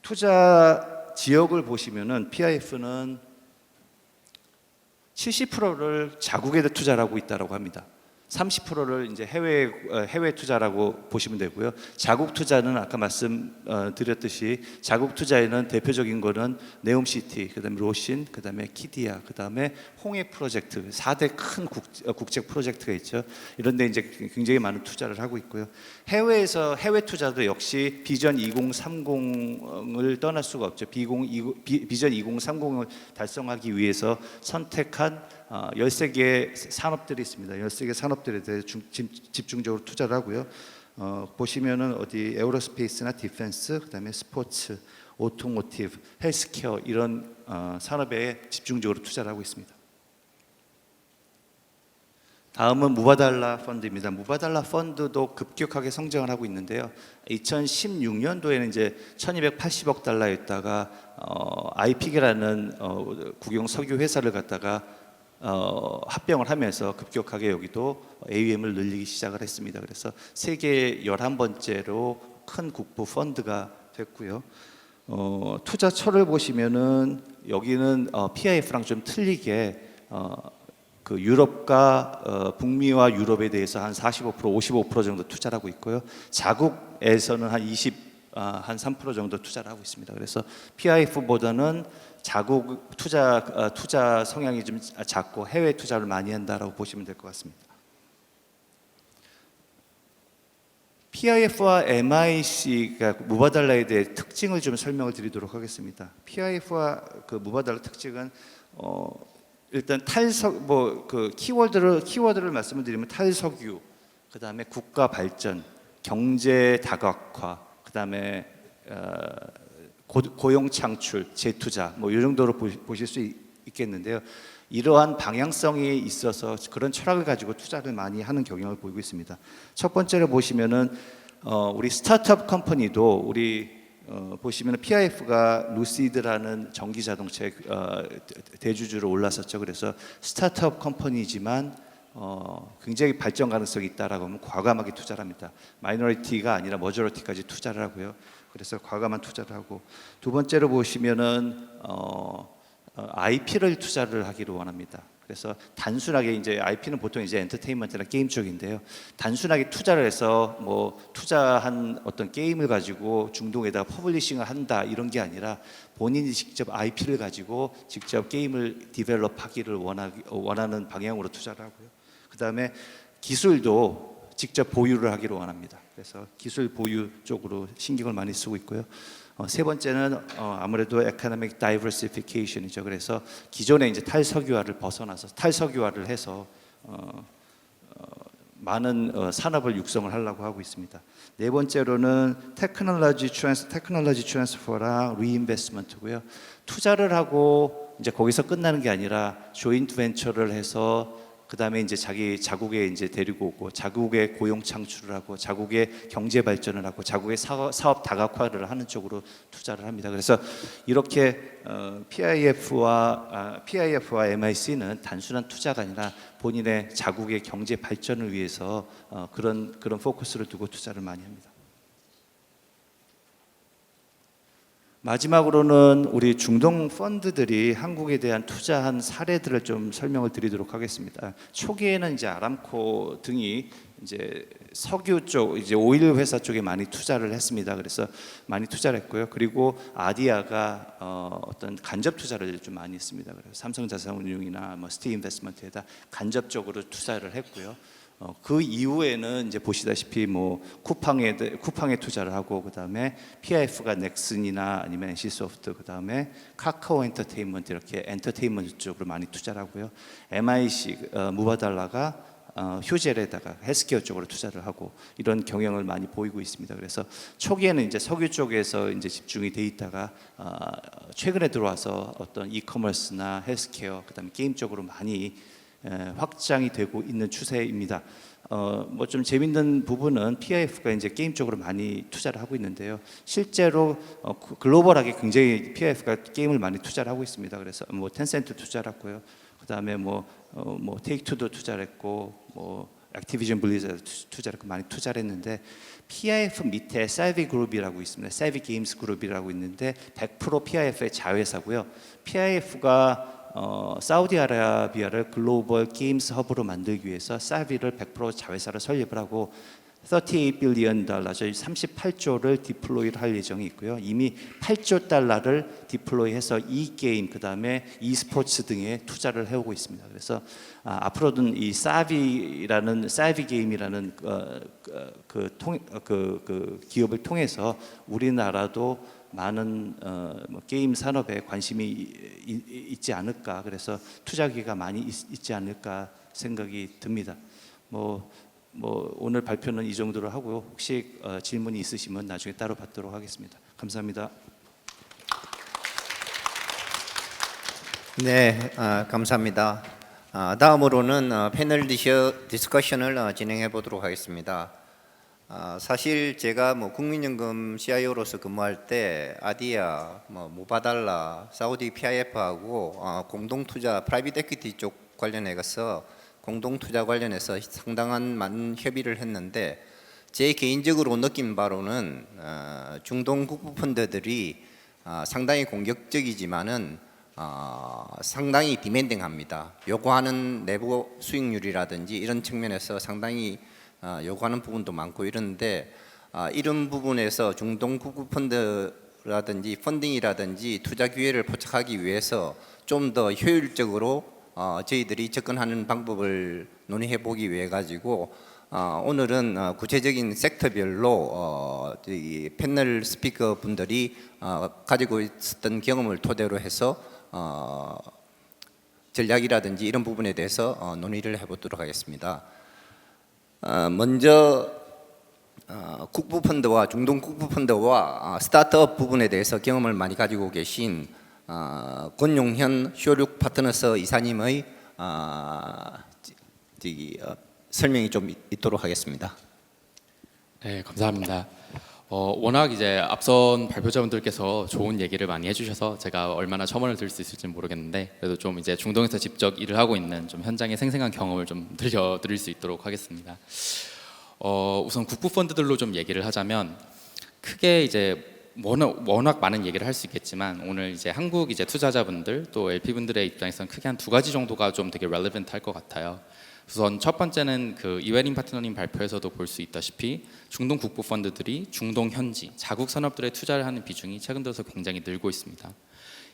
투자 지역을 보시면은 PIF는 70%를 자국에 투자를 하고 있다라고 합니다. 30%를 이제 해외 투자라고 보시면 되고요. 자국 투자는 아까 말씀드렸듯이 자국 투자에는 대표적인 거는 네옴시티, 그다음에 로신, 그다음에 키디아, 그다음에 홍해 프로젝트 4대 큰 국제 프로젝트가 있죠. 이런데 이제 굉장히 많은 투자를 하고 있고요. 해외에서 해외 투자도 역시 비전 2030을 떠날 수가 없죠. 비전 2030을 달성하기 위해서 선택한 13개의 산업들이 있습니다. 13개 산업들에 대해 집중적으로 투자를 하고요. 보시면은 에어로스페이스나 디펜스, 그다음에 스포츠, 오토모티브, 헬스케어 이런 산업에 집중적으로 투자를 하고 있습니다. 다음은 무바달라 펀드입니다. 무바달라 펀드도 급격하게 성장을 하고 있는데요. 2016년도에는 이제 1,280억 달러였다가 IPG라는 국영 석유 회사를 갖다가 합병을 하면서 급격하게 여기도 AUM을 늘리기 시작을 했습니다. 그래서 세계 11번째로 큰 국부 펀드가 됐고요. 투자처를 보시면은 여기는 PIF랑 좀 틀리게 그 유럽과 북미와 유럽에 대해서 한 45%, 55% 정도 투자를 하고 있고요. 자국에서는 한 3% 정도 투자를 하고 있습니다. 그래서 PIF보다는 자국 투자 성향이 좀 작고 해외 투자를 많이 한다라고 보시면 될 것 같습니다. PIF와 MIC가 무바달라에 대해 특징을 좀 설명을 드리도록 하겠습니다. PIF와 그 무바달라 특징은 일단 그 키워드를 말씀을 드리면 탈석유, 그다음에 국가 발전, 경제 다각화, 그다음에 고용 창출, 재투자 뭐 이 정도로 보실 수 있겠는데요. 이러한 방향성이 있어서 그런 철학을 가지고 투자를 많이 하는 경향을 보이고 있습니다. 첫 번째로 보시면은 우리 스타트업 컴퍼니도 우리 보시면은 PIF가 루시드라는 전기 자동차의 대주주로 올랐었죠. 그래서 스타트업 컴퍼니지만 굉장히 발전 가능성이 있다라고 하면 과감하게 투자를 합니다. 마이너리티가 아니라 머저리티까지 투자를 하고요. 그래서 과감한 투자를 하고, 두 번째로 보시면은 IP를 투자를 하기를 원합니다. 그래서 단순하게 이제 IP는 보통 이제 엔터테인먼트나 게임 쪽인데요. 단순하게 투자를 해서 뭐 투자한 어떤 게임을 가지고 중동에다가 퍼블리싱을 한다 이런 게 아니라 본인이 직접 IP를 가지고 직접 게임을 디벨롭하기를 원하는 방향으로 투자를 하고요. 그다음에 기술도 직접 보유를 하기를 원합니다. 그래서 기술 보유 쪽으로 신경을 많이 쓰고 있고요. 세 번째는 아무래도 economic diversification이죠. 그래서 기존에 이제 탈석유화를 벗어나서 탈석유화를 해서 많은 산업을 육성을 하려고 하고 있습니다. 네 번째로는 테크놀로지 트랜스퍼랑 리인베스트먼트고요. 투자를 하고 이제 거기서 끝나는 게 아니라 조인트 벤처를 해서 그다음에 이제 자기 자국에 이제 데리고 오고 자국의 고용 창출을 하고 자국의 경제 발전을 하고 자국의 사업 다각화를 하는 쪽으로 투자를 합니다. 그래서 이렇게 PIF와 MIC는 단순한 투자가 아니라 본인의 자국의 경제 발전을 위해서 그런 포커스를 두고 투자를 많이 합니다. 마지막으로는 우리 중동 펀드들이 한국에 대한 투자한 사례들을 좀 설명을 드리도록 하겠습니다. 초기에는 이제 아람코 등이 이제 석유 쪽, 이제 오일 회사 쪽에 많이 투자를 했습니다. 그래서 많이 투자를 했고요. 그리고 아디아가 어떤 간접 투자를 좀 많이 했습니다. 그래서 삼성자산운용이나 뭐 스티인베스트먼트에다 간접적으로 투자를 했고요. 그 이후에는 이제 보시다시피 뭐 쿠팡에 투자를 하고, 그다음에 PIF가 넥슨이나 아니면 NC소프트, 그다음에 카카오 엔터테인먼트 이렇게 엔터테인먼트 쪽으로 많이 투자를 하고요. MIC 무바달라가 휴젤에다가 헬스케어 쪽으로 투자를 하고 이런 경영을 많이 보이고 있습니다. 그래서 초기에는 이제 석유 쪽에서 이제 집중이 돼 있다가 최근에 들어와서 어떤 이커머스나 헬스케어, 그다음에 게임 쪽으로 많이 확장이 되고 있는 추세입니다. 뭐 좀 재밌는 부분은 PIF가 이제 게임 쪽으로 많이 투자를 하고 있는데요. 실제로 글로벌하게 굉장히 PIF가 게임을 많이 투자를 하고 있습니다. 그래서 뭐 텐센트 투자를 했고요. 그다음에 뭐 테이크투도 투자를 했고, 뭐 액티비전 블리자드 투자를 많이 투자를 했는데, PIF 밑에 세비 그룹이라고 있습니다. 세비 게임스 그룹이라고 있는데 100% PIF의 자회사고요. PIF가 사우디아라비아를 글로벌 게임스 허브로 만들기 위해서 사비를 100% 자회사를 설립을 하고 38 빌리언 달러, 저희 38조를 디플로이를 할 예정이 있고요. 이미 8조 달러를 디플로이해서 이 게임, 그다음에 e스포츠 등에 투자를 해오고 있습니다. 그래서 앞으로는 이 사비 게임이라는 그 기업을 통해서 우리나라도 많은 게임 산업에 관심이 있지 않을까, 그래서 투자 기회가 많이 있지 않을까 생각이 듭니다. 뭐 오늘 발표는 이 정도로 하고요. 혹시 질문이 있으시면 나중에 따로 받도록 하겠습니다. 감사합니다. 네, 감사합니다. 다음으로는 패널 디스커션을 진행해 보도록 하겠습니다. 사실 제가 뭐 국민연금 CIO로서 근무할 때 아디아, 무바달라, 사우디 PIF하고 공동 투자 프라이빗 에퀴티 쪽 관련해서 공동 투자 관련해서 상당한 많은 협의를 했는데, 제 개인적으로 느낀 바로는 중동 국부 펀드들이 상당히 공격적이지만은 상당히 디맨딩합니다. 요구하는 내부 수익률이라든지 이런 측면에서 상당히 요구하는 부분도 많고 이런데 이런 부분에서 중동 국부 펀드라든지 펀딩이라든지 투자 기회를 포착하기 위해서 좀 더 효율적으로 저희들이 접근하는 방법을 논의해 보기 위해 가지고 오늘은 구체적인 섹터별로 이 패널 스피커 분들이 가지고 있었던 경험을 토대로 해서 전략이라든지 이런 부분에 대해서 논의를 해보도록 하겠습니다. 먼저 국부 펀드와 중동 국부 펀드와 스타트업 부분에 대해서 경험을 많이 가지고 계신 권용현 쇼룩 파트너스 이사님의 설명이 좀 있도록 하겠습니다. 네, 감사합니다. 워낙 이제 앞선 발표자분들께서 좋은 얘기를 많이 해주셔서 제가 얼마나 첨언을 드릴 수 있을지 모르겠는데 그래도 좀 이제 중동에서 직접 일을 하고 있는 좀 현장의 생생한 경험을 좀 들려드릴 수 있도록 하겠습니다. 우선 국부 펀드들로 좀 얘기를 하자면 크게 이제 워낙 많은 얘기를 할 수 있겠지만 오늘 이제 한국 이제 투자자분들 또 LP분들의 입장에서는 크게 한 두 가지 정도가 좀 되게 relevant 할 것 같아요. 우선 첫 번째는 그 이웨린 파트너님 발표에서도 볼 수 있다시피 중동 국부 펀드들이 중동 현지 자국 산업들에 투자를 하는 비중이 최근 들어서 굉장히 늘고 있습니다.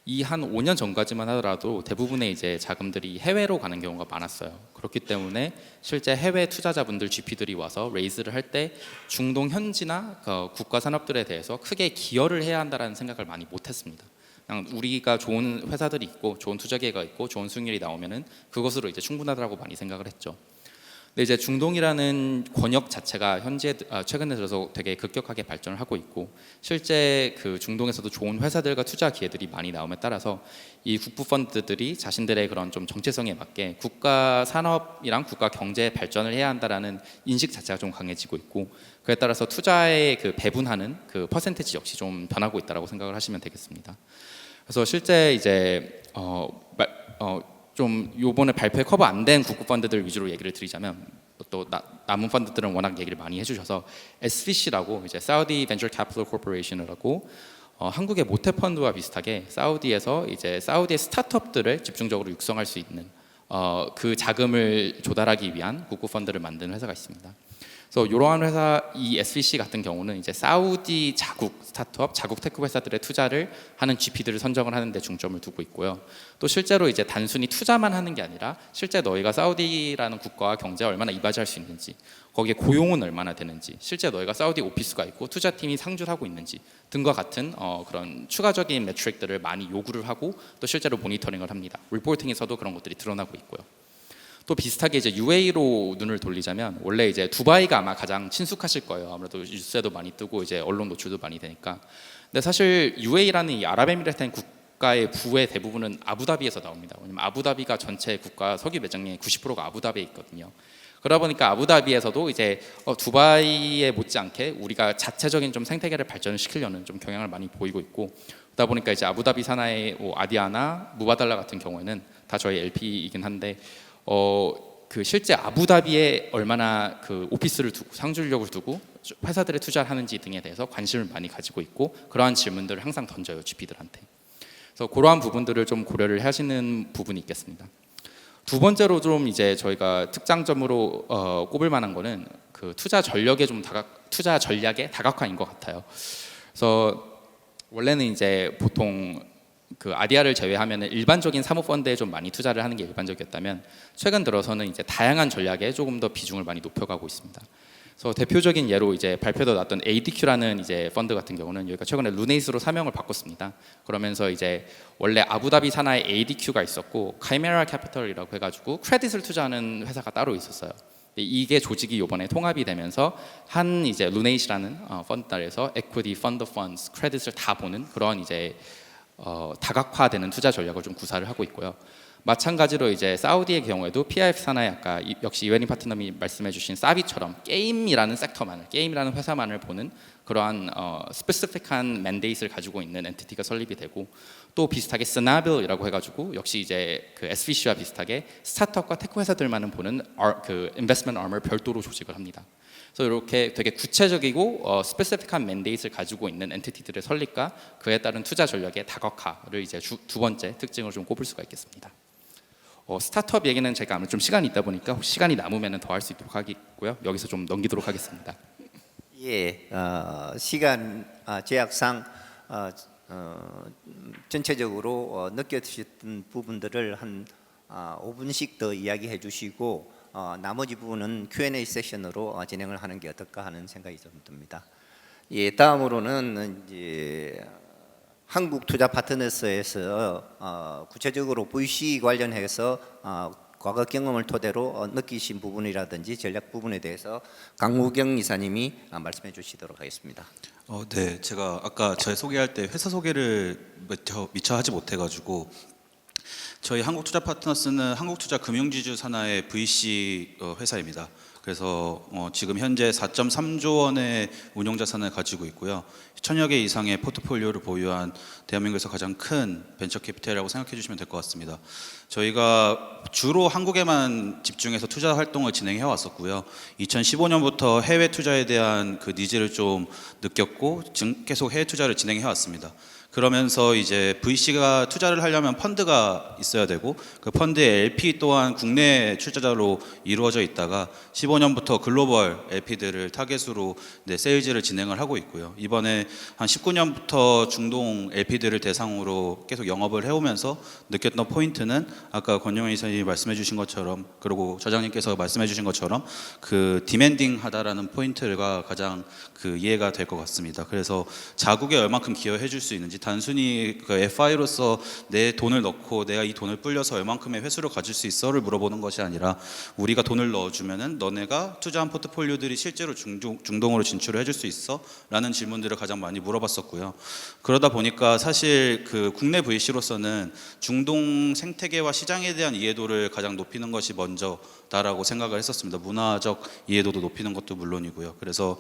이 한 5년 전까지만 하더라도 대부분의 이제 자금들이 해외로 가는 경우가 많았어요. 그렇기 때문에 실제 해외 투자자분들 GP들이 와서 레이즈를 할 때 중동 현지나 국가 산업들에 대해서 크게 기여를 해야 한다라는 생각을 많이 못했습니다. 그냥 우리가 좋은 회사들이 있고 좋은 투자 기회가 있고 좋은 수익률이 나오면은 그것으로 이제 충분하다고 많이 생각을 했죠. 근데 이제 중동이라는 권역 자체가 현재 최근에 들어서 되게 급격하게 발전을 하고 있고 실제 그 중동에서도 좋은 회사들과 투자 기회들이 많이 나옴에 따라서 이 국부 펀드들이 자신들의 그런 좀 정체성에 맞게 국가 산업이랑 국가 경제 발전을 해야 한다라는 인식 자체가 좀 강해지고 있고 그에 따라서 투자에 그 배분하는 그 퍼센티지 역시 좀 변하고 있다라고 생각을 하시면 되겠습니다. 그래서 실제 이제 좀 요번에 발표에 커버 안 된 국부 펀드들 위주로 얘기를 드리자면 또 남은 펀드들은 워낙 얘기를 많이 해주셔서 SVC라고 이제 사우디 벤처 캐피털 코퍼레이션이라고 한국의 모태 펀드와 비슷하게 사우디에서 이제 사우디의 스타트업들을 집중적으로 육성할 수 있는 그 자금을 조달하기 위한 국부 펀드를 만드는 회사가 있습니다. 그래서 이러한 회사 이 SVC 같은 경우는 이제 사우디 자국 스타트업, 자국 테크 회사들의 투자를 하는 GP들을 선정을 하는 데 중점을 두고 있고요. 또 실제로 이제 단순히 투자만 하는 게 아니라 실제 너희가 사우디라는 국가와 경제에 얼마나 이바지할 수 있는지, 거기에 고용은 얼마나 되는지, 실제 너희가 사우디 오피스가 있고 투자팀이 상주하고 있는지 등과 같은 그런 추가적인 매트릭들을 많이 요구를 하고 또 실제로 모니터링을 합니다. 리포팅에서도 그런 것들이 드러나고 있고요. 또 비슷하게 이제 UAE로 눈을 돌리자면 원래 이제 두바이가 아마 가장 친숙하실 거예요. 아무래도 뉴스에도 많이 뜨고 이제 언론 노출도 많이 되니까. 근데 사실 UAE라는 이 아랍에미리트 국가의 부의 대부분은 아부다비에서 나옵니다. 왜냐면 아부다비가 전체 국가 석유 매장량의 90%가 아부다비에 있거든요. 그러다 보니까 아부다비에서도 이제 두바이에 못지않게 우리가 자체적인 좀 생태계를 발전을 시키려는 좀 경향을 많이 보이고 있고 그러다 보니까 이제 아부다비 산하의 아디아나 무바달라 같은 경우에는 다 저희 LP이긴 한데 그 실제 아부다비에 얼마나 그 오피스를 두고 상주력을 두고 회사들에 투자를 하는지 등에 대해서 관심을 많이 가지고 있고 그러한 질문들을 항상 던져요 GP들한테. 그래서 그러한 부분들을 좀 고려를 하시는 부분이 있겠습니다. 두 번째로 좀 이제 저희가 특장점으로 꼽을 만한 거는 그 투자 전략의 다각화인 것 같아요. 그래서 원래는 이제 보통 그 아디아를 제외하면 일반적인 사모펀드에 좀 많이 투자를 하는 게 일반적이었다면 최근 들어서는 이제 다양한 전략에 조금 더 비중을 많이 높여가고 있습니다. 그래서 대표적인 예로 이제 발표도 났던 ADQ라는 이제 펀드 같은 경우는 여기가 최근에 루네이스로 사명을 바꿨습니다. 그러면서 이제 원래 아부다비 산하에 ADQ가 있었고 카이메라 캐피털이라고 해가지고 크레딧을 투자하는 회사가 따로 있었어요. 이게 조직이 이번에 통합이 되면서 한 이제 루네이스라는 펀드에서 에퀴티, 펀드, 펀드, 크레딧을 다 보는 그런 이제 다각화되는 투자 전략을 좀 구사를 하고 있고요. 마찬가지로 이제 사우디의 경우에도 PIF 산하에 아까 역시 이웨린 파트너님이 말씀해주신 사비처럼 게임이라는 섹터만을, 게임이라는 회사만을 보는 그러한 스페시픽한 맨데이트를 가지고 있는 엔티티가 설립이 되고 또 비슷하게 스나빌이라고 해가지고 역시 이제 그 SVC와 비슷하게 스타트업과 테크 회사들만은 보는 그 인베스트먼트 아머를 별도로 조직을 합니다. 그래서 이렇게 되게 구체적이고 스페시픽한 맨데이트를 가지고 있는 엔티티들의 설립과 그에 따른 투자 전략의 다각화를 이제 두 번째 특징으로 좀 꼽을 수가 있겠습니다. 스타트업 얘기는 제가 아무래도 좀 시간이 있다 보니까 혹시 시간이 남으면 더 할 수 있도록 하겠고요. 여기서 좀 넘기도록 하겠습니다. 예, 시간 제약상 전체적으로 느껴지셨던 부분들을 한 5분씩 더 이야기해 주시고 나머지 부분은 Q&A 세션으로 진행을 하는 게 어떨까 하는 생각이 좀 듭니다. 예, 다음으로는 이제 한국투자 파트너스에서 구체적으로 VC 관련해서 과거 경험을 토대로 느끼신 부분이라든지 전략 부분에 대해서 강무경 이사님이 말씀해 주시도록 하겠습니다. 네, 제가 아까 제 소개할 때 회사 소개를 미처 하지 못해가지고 저희 한국투자 파트너스는 한국투자금융지주 산하의 VC 회사입니다. 그래서 지금 현재 4.3조 원의 운용 자산을 가지고 있고요. 1000여 개 이상의 포트폴리오를 보유한 대한민국에서 가장 큰 벤처 캐피탈이라고 생각해 주시면 될 것 같습니다. 저희가 주로 한국에만 집중해서 투자 활동을 진행해 왔었고요. 2015년부터 해외 투자에 대한 그 니즈를 좀 느꼈고 계속 해외 투자를 진행해 왔습니다. 그러면서 이제 VC가 투자를 하려면 펀드가 있어야 되고 그 펀드의 LP 또한 국내 출자자로 이루어져 있다가 15년부터 글로벌 LP들을 타겟으로 세일즈를 진행을 하고 있고요. 이번에 한 19년부터 중동 LP들을 대상으로 계속 영업을 해오면서 느꼈던 포인트는 아까 권영현 이사님이 말씀해 주신 것처럼 그리고 저장님께서 말씀해 주신 것처럼 그 디맨딩하다라는 포인트가 가장 그 이해가 될 것 같습니다. 그래서 자국에 얼만큼 기여해 줄 수 있는지 단순히 그 FI로서 내 돈을 넣고 내가 이 돈을 불려서 얼만큼의 회수를 가질 수 있어를 물어보는 것이 아니라 우리가 돈을 넣어주면은 너네가 투자한 포트폴리오들이 실제로 중동으로 진출을 해줄 수 있어? 라는 질문들을 가장 많이 물어봤었고요. 그러다 보니까 사실 그 국내 VC로서는 중동 생태계와 시장에 대한 이해도를 가장 높이는 것이 먼저다라고 생각을 했었습니다. 문화적 이해도도 높이는 것도 물론이고요. 그래서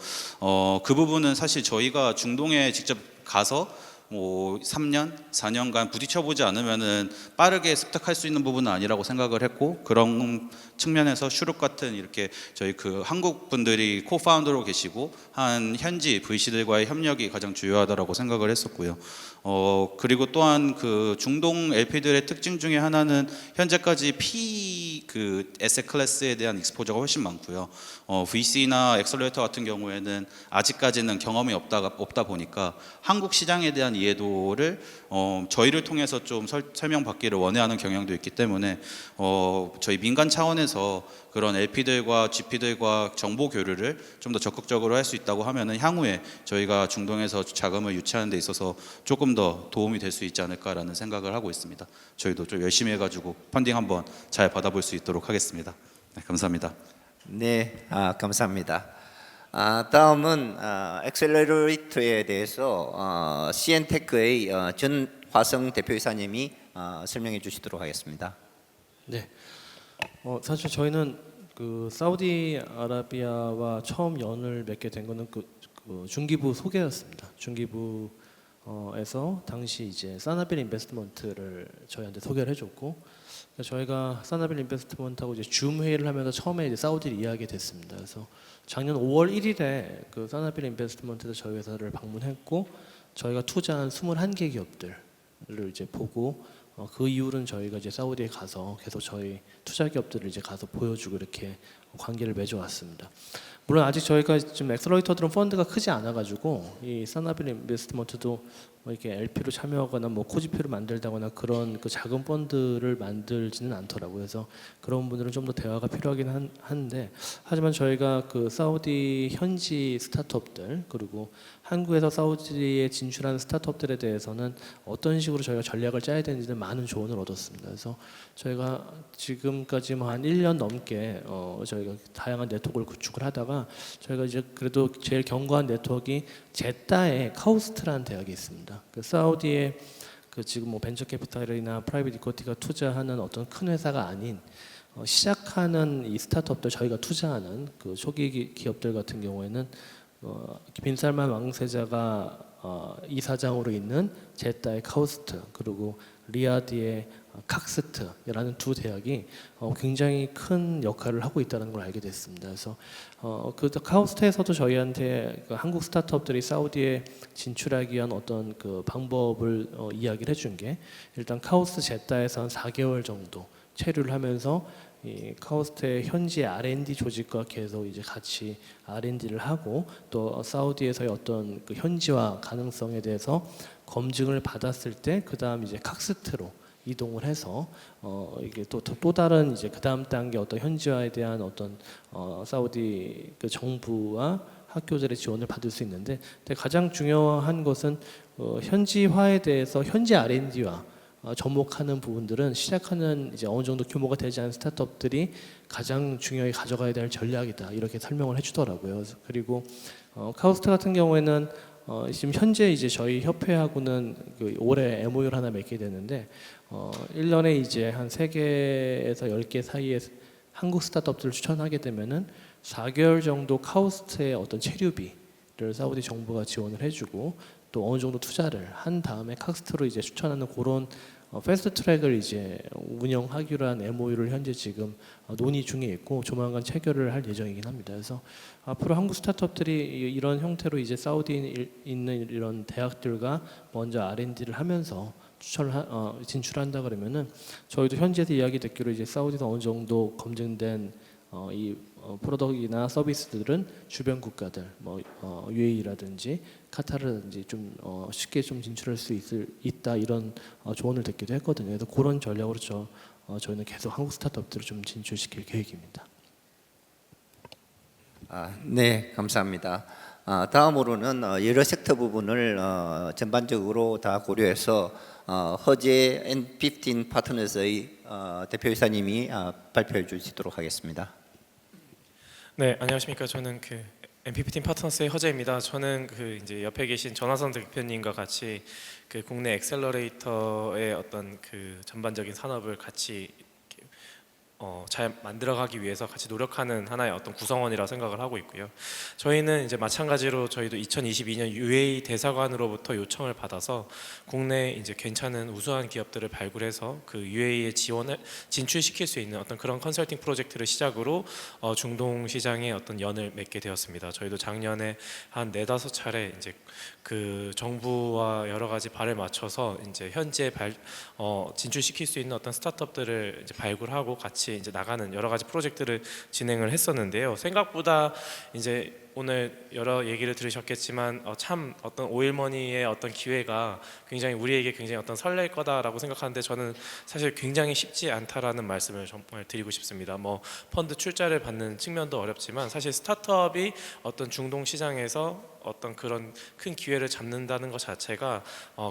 그 부분은 사실 저희가 중동에 직접 가서 뭐 3년, 4년간 부딪혀보지 않으면은 빠르게 습득할 수 있는 부분은 아니라고 생각을 했고 그런 측면에서 슈룹 같은 이렇게 저희 그 한국 분들이 코파운더로 계시고 한 현지 VC들과의 협력이 가장 중요하다라고 생각을 했었고요. 그리고 또한 그 중동 LP들의 특징 중에 하나는 현재까지 그 에셋 클래스에 대한 익스포저가 훨씬 많고요. VC나 엑셀러레이터 같은 경우에는 아직까지는 경험이 없다 보니까 한국 시장에 대한 이해도를 저희를 통해서 좀 설명받기를 원해하는 경향도 있기 때문에 저희 민간 차원에서 그런 LP들과 GP들과 정보 교류를 좀 더 적극적으로 할 수 있다고 하면은 향후에 저희가 중동에서 자금을 유치하는 데 있어서 조금 더 도움이 될 수 있지 않을까라는 생각을 하고 있습니다. 저희도 좀 열심히 해가지고 펀딩 한번 잘 받아볼 수 있도록 하겠습니다. 네, 감사합니다. 네, 감사합니다. 다음은 엑셀러레이터에 대해서 CN테크의 전화성 대표이사님이 설명해 주시도록 하겠습니다. 네. 사실 저희는 그 사우디아라비아와 처음 연을 맺게 된 거는 그 중기부 소개였습니다. 중기부에서 당시 이제 사나빌 인베스트먼트를 저희한테 소개를 해줬고 저희가 사나빌 인베스트먼트하고 이제 줌 회의를 하면서 처음에 이제 사우디를 이해하게 됐습니다. 그래서 작년 5월 1일에 그 사나빌 인베스트먼트에서 저희 회사를 방문했고 저희가 투자한 21개 기업들을 이제 보고 그 이후로는 저희가 이제 사우디에 가서 계속 저희 투자 기업들을 이제 가서 보여주고 이렇게 관계를 맺어왔습니다. 물론 아직 저희가 지금 엑셀러레이터들은 펀드가 크지 않아가지고 이 사나빌 인베스트먼트도 뭐 이렇게 LP로 참여하거나 뭐 코지표를 만들다거나 그런 그 작은 펀드를 만들지는 않더라고요. 그래서 그런 분들은 좀 더 대화가 필요하긴 한데 하지만 저희가 그 사우디 현지 스타트업들 그리고 한국에서 사우디에 진출하는 스타트업들에 대해서는 어떤 식으로 저희가 전략을 짜야 되는지는 많은 조언을 얻었습니다. 그래서 저희가 지금까지 뭐 한 1년 넘게 저희가 다양한 네트워크를 구축을 하다가 저희가 이제 그래도 제일 견고한 네트워크가 제타의 카우스트라는 대학이 있습니다. 그 사우디에 그 지금 뭐 벤처 캐피탈이나 프라이빗 이쿼티가 투자하는 어떤 큰 회사가 아닌 시작하는 이 스타트업들 저희가 투자하는 그 초기 기업들 같은 경우에는 빈살만 왕세자가 이사장으로 있는 제타의 카우스트 그리고 리야드의 칵스트라는 두 대학이 굉장히 큰 역할을 하고 있다는 걸 알게 됐습니다. 그래서 그 카우스트에서도 저희한테 그 한국 스타트업들이 사우디에 진출하기 위한 어떤 그 방법을 이야기를 해준 게 일단 카우스트 제타에서 한 4개월 정도 체류를 하면서 이 카우스트의 현지 R&D 조직과 계속 이제 같이 R&D를 하고 또 사우디에서의 어떤 그 현지화 가능성에 대해서 검증을 받았을 때 그다음 이제 칵스트로 이동을 해서 이게 또 다른 이제 그다음 단계 어떤 현지화에 대한 어떤 사우디 그 정부와 학교들의 지원을 받을 수 있는데 가장 중요한 것은 현지화에 대해서 현지 R&D와 접목하는 부분들은 시작하는 이제 어느 정도 규모가 되지 않은 스타트업들이 가장 중요하게 가져가야 될 전략이다 이렇게 설명을 해주더라고요. 그리고 카우스트 같은 경우에는 지금 현재 이제 저희 협회하고는 그 올해 MOU를 하나 맺게 되는데 1년에 이제 한 3개에서 10개 사이에 한국 스타트업들을 추천하게 되면은 4개월 정도 카우스트의 어떤 체류비를 사우디 정부가 지원을 해주고 또 어느 정도 투자를 한 다음에 칵스트로 이제 추천하는 그런 패스트 트랙을 이제 운영하기로 한 MOU를 현재 지금 논의 중에 있고 조만간 체결을 할 예정이긴 합니다. 그래서 앞으로 한국 스타트업들이 이런 형태로 이제 사우디에 있는 이런 대학들과 먼저 R&D를 하면서 진출한다 그러면은 저희도 현지에서 이야기 듣기로 이제 사우디에서 어느 정도 검증된 이 프로덕트나 서비스들은 주변 국가들 뭐 UAE라든지 카타르라든지 좀 쉽게 좀 진출할 수 있다 이런 조언을 듣기도 했거든요. 그래서 그런 전략으로 저희는 계속 한국 스타트업들을 좀 진출시킬 계획입니다. 네, 감사합니다. 다음으로는 여러 섹터 부분을 전반적으로 다 고려해서 허재 N15 파트너스의 대표이사님이 발표해 주시도록 하겠습니다. 네, 안녕하십니까. 저는 그 MP15 파트너스의 허재입니다. 저는 그 이제 옆에 계신 전화선 대표님과 같이 그 국내 엑셀러레이터의 어떤 그 전반적인 산업을 같이 잘 만들어가기 위해서 같이 노력하는 하나의 어떤 구성원이라고 생각을 하고 있고요. 저희는 이제 마찬가지로 저희도 2022년 UAE 대사관으로부터 요청을 받아서 국내 이제 괜찮은 우수한 기업들을 발굴해서 그 UAE에 지원을 진출시킬 수 있는 어떤 그런 컨설팅 프로젝트를 시작으로 중동 시장에 어떤 연을 맺게 되었습니다. 저희도 작년에 한 4-5차례 이제 그 정부와 여러 가지 발을 맞춰서 이제 현지에 진출시킬 수 있는 어떤 스타트업들을 이제 발굴하고 같이 이제 나가는 여러 가지 프로젝트를 진행을 했었는데요. 생각보다 이제 오늘 여러 얘기를 들으셨겠지만 참 어떤 오일머니의 어떤 기회가 굉장히 우리에게 굉장히 어떤 설렐 거다라고 생각하는데 저는 사실 굉장히 쉽지 않다라는 말씀을 정말 드리고 싶습니다. 뭐 펀드 출자를 받는 측면도 어렵지만 사실 스타트업이 어떤 중동 시장에서 어떤 그런 큰 기회를 잡는다는 것 자체가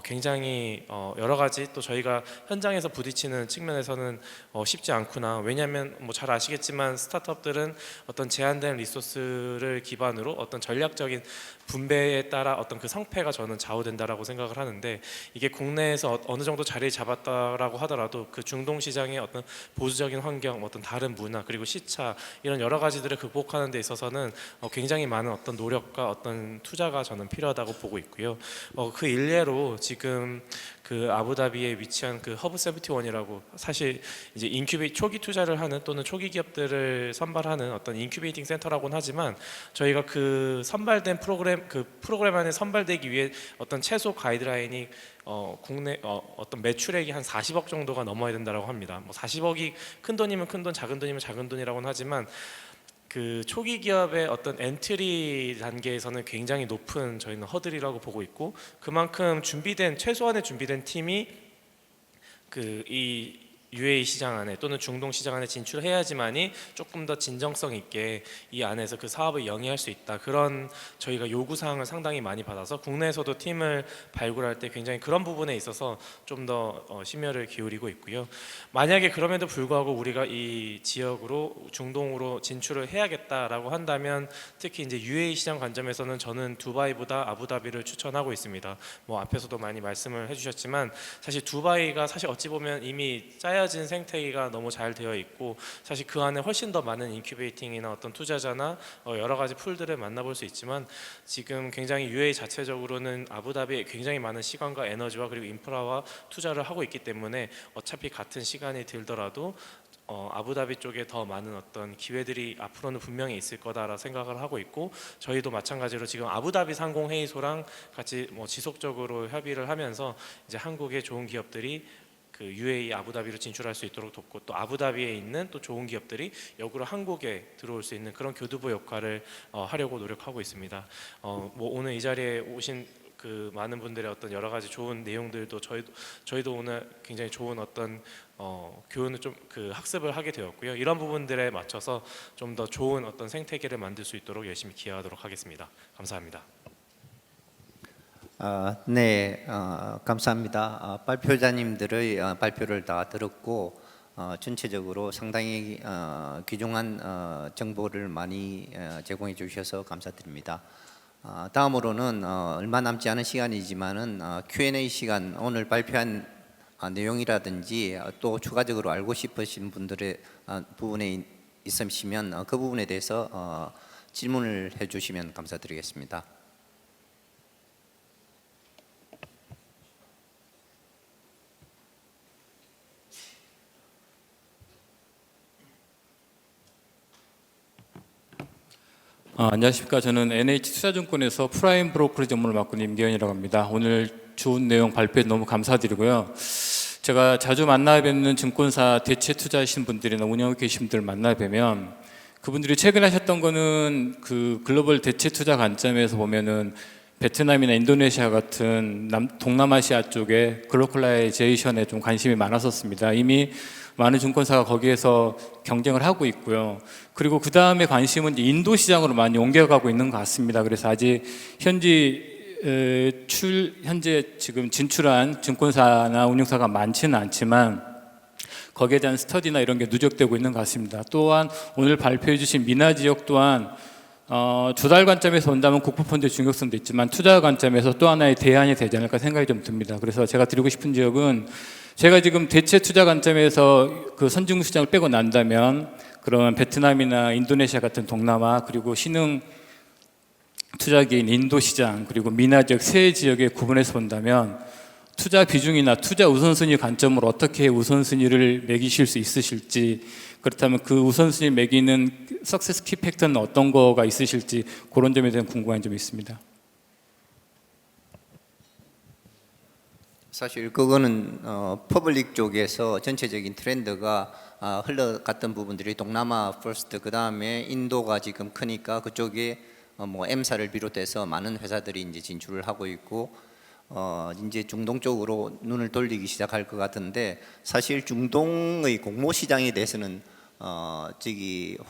굉장히 여러 가지 또 저희가 현장에서 부딪히는 측면에서는 쉽지 않구나. 왜냐하면 뭐 잘 아시겠지만 스타트업들은 어떤 제한된 리소스를 기반으로 어떤 전략적인 분배에 따라 어떤 그 성패가 저는 좌우된다라고 생각을 하는데 이게 국내에서 어느 정도 자리를 잡았다라고 하더라도 그 중동 시장의 어떤 보수적인 환경, 어떤 다른 문화 그리고 시차 이런 여러 가지들을 극복하는 데 있어서는 굉장히 많은 어떤 노력과 어떤 투자가 저는 필요하다고 보고 있고요. 그 일례로 지금 그 아부다비에 위치한 그 허브 71이라고 사실 이제 초기 투자를 하는 또는 초기 기업들을 선발하는 어떤 인큐베이팅 센터라고는 하지만 저희가 그 선발된 프로그램 안에 선발되기 위해 어떤 최소 가이드라인이 국내 어떤 매출액이 한 40억 정도가 넘어야 된다고 합니다. 뭐 40억이 큰 돈이면 큰 돈, 작은 돈이면 작은 돈이라고는 하지만 그 초기 기업의 어떤 엔트리 단계에서는 굉장히 높은 저희는 허들이라고 보고 있고 그만큼 최소한의 준비된 팀이 그 이 UAE 시장 안에 또는 중동 시장 안에 진출해야지만이 조금 더 진정성 있게 이 안에서 그 사업을 영위할 수 있다. 그런 저희가 요구 사항을 상당히 많이 받아서 국내에서도 팀을 발굴할 때 굉장히 그런 부분에 있어서 좀 더 심혈을 기울이고 있고요. 만약에 그럼에도 불구하고 우리가 이 지역으로 중동으로 진출을 해야겠다라고 한다면 특히 이제 UAE 시장 관점에서는 저는 두바이보다 아부다비를 추천하고 있습니다. 뭐 앞에서도 많이 말씀을 해주셨지만 사실 두바이가 사실 어찌 보면 이미 짜여 짜여진 생태계가 너무 잘 되어 있고 사실 그 안에 훨씬 더 많은 인큐베이팅이나 어떤 투자자나 여러 가지 풀들을 만나볼 수 있지만 지금 굉장히 UAE 자체적으로는 아부다비에 굉장히 많은 시간과 에너지와 그리고 인프라와 투자를 하고 있기 때문에 어차피 같은 시간이 들더라도 아부다비 쪽에 더 많은 어떤 기회들이 앞으로는 분명히 있을 거다라 생각을 하고 있고 저희도 마찬가지로 지금 아부다비 상공회의소랑 같이 지속적으로 협의를 하면서 이제 한국의 좋은 기업들이 그 UAE 아부다비로 진출할 수 있도록 돕고 또 아부다비에 있는 또 좋은 기업들이 역으로 한국에 들어올 수 있는 그런 교두보 역할을 하려고 노력하고 있습니다. 오늘 이 자리에 오신 그 많은 분들의 어떤 여러 가지 좋은 내용들도 저희도 오늘 굉장히 좋은 어떤 교훈을 좀 그 학습을 하게 되었고요. 이런 부분들에 맞춰서 좀 더 좋은 어떤 생태계를 만들 수 있도록 열심히 기여하도록 하겠습니다. 감사합니다. 네, 감사합니다. 발표자님들의 발표를 다 들었고 전체적으로 상당히 귀중한 정보를 많이 제공해 주셔서 감사드립니다. 다음으로는 얼마 남지 않은 시간이지만은 Q&A 시간 오늘 발표한 내용이라든지 또 추가적으로 알고 싶으신 분들의 부분에 있으시면 그 부분에 대해서 질문을 해주시면 감사드리겠습니다. 안녕하십니까. 저는 NH투자증권에서 프라임 브로커리지 업무를 맡고 있는 임기현이라고 합니다. 오늘 좋은 내용 발표해 너무 감사드리고요. 제가 자주 만나 뵙는 증권사 대체 투자하신 분들이나 운영하고 계신 분들 만나 뵈면 그분들이 최근에 하셨던 거는 그 글로벌 대체 투자 관점에서 보면은 베트남이나 인도네시아 같은 동남아시아 쪽에 글로컬라이제이션에 좀 관심이 많았었습니다. 이미 많은 증권사가 거기에서 경쟁을 하고 있고요. 그리고 그 다음에 관심은 이제 인도 시장으로 많이 옮겨가고 있는 것 같습니다. 그래서 아직 현재 지금 진출한 증권사나 운용사가 많지는 않지만 거기에 대한 스터디나 이런 게 누적되고 있는 것 같습니다. 또한 오늘 발표해 주신 미나 지역 또한 주달 관점에서 본다면 국부펀드의 중요성도 있지만 투자 관점에서 또 하나의 대안이 되지 않을까 생각이 좀 듭니다. 그래서 제가 드리고 싶은 지역은 제가 지금 대체 투자 관점에서 그 선진국 시장을 빼고 난다면 그런 베트남이나 인도네시아 같은 동남아 그리고 신흥 투자기인 인도 시장 그리고 미나 지역 세 지역에 구분해서 본다면 투자 비중이나 투자 우선순위 관점으로 어떻게 우선순위를 매기실 수 있으실지 그렇다면 그 우선순위 매기는 석세스 키 팩터는 어떤 거가 있으실지 그런 점에 대한 궁금한 점이 있습니다. 사실 그거는 퍼블릭 쪽에서 전체적인 트렌드가 흘러갔던 부분들이 동남아 퍼스트 그 다음에 인도가 지금 크니까 그쪽에 뭐 M사를 비롯해서 많은 회사들이 이제 진출을 하고 있고 이제 중동 쪽으로 눈을 돌리기 시작할 것 같은데 사실 중동의 공모 시장에 대해서는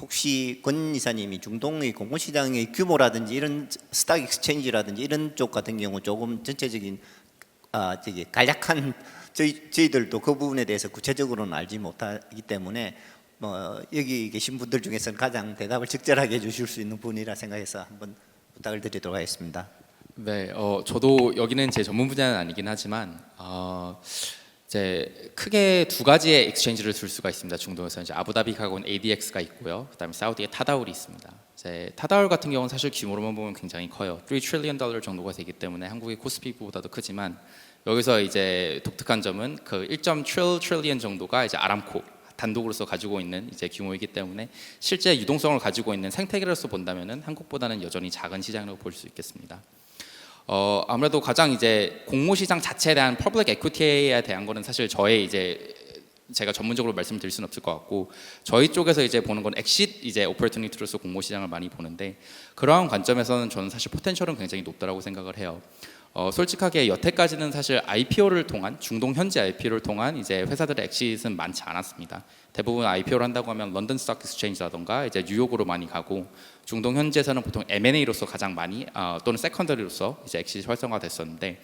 혹시 권 이사님이 중동의 공모 시장의 규모라든지 이런 스탁 익스체인지라든지 이런 쪽 같은 경우 조금 전체적인 간략한 저희들도 그 부분에 대해서 구체적으로는 알지 못하기 때문에 여기 계신 분들 중에서는 가장 대답을 적절하게 해주실 수 있는 분이라 생각해서 한번 부탁을 드리도록 하겠습니다. 네, 저도 여기는 제 전문 분야는 아니긴 하지만 이제 크게 두 가지의 익스체인지를 둘 수가 있습니다. 중동에서 이제 아부다비하고는 ADX가 있고요. 그다음에 사우디에 타다울이 있습니다. 이제 타다울 같은 경우는 사실 규모로만 보면 굉장히 커요. 3 트릴리언 달러 정도가 되기 때문에 한국의 코스피보다도 크지만 여기서 이제 독특한 점은 그 1.7 트릴리언 정도가 이제 아람코 단독으로서 가지고 있는 이제 규모이기 때문에 실제 유동성을 가지고 있는 생태계로서 본다면은 한국보다는 여전히 작은 시장이라고 볼 수 있겠습니다. 아무래도 가장 이제 공모 시장 자체에 대한 퍼블릭 에퀴티에 대한 거는 사실 저의 이제 제가 전문적으로 말씀드릴 수는 없을 것 같고 저희 쪽에서 이제 보는 건 엑싯 이제 오퍼튜니티로서 공모 시장을 많이 보는데 그러한 관점에서는 저는 사실 포텐셜은 굉장히 높다라고 생각을 해요. 솔직하게 여태까지는 사실 IPO를 통한 중동 현지 IPO를 통한 이제 회사들의 엑싯은 많지 않았습니다. 대부분 IPO를 한다고 하면 런던 스톡 익스체인지라던가 이제 뉴욕으로 많이 가고 중동 현지에서는 보통 M&A로서 가장 많이 또는 세컨더리로서 이제 엑싯이 활성화됐었는데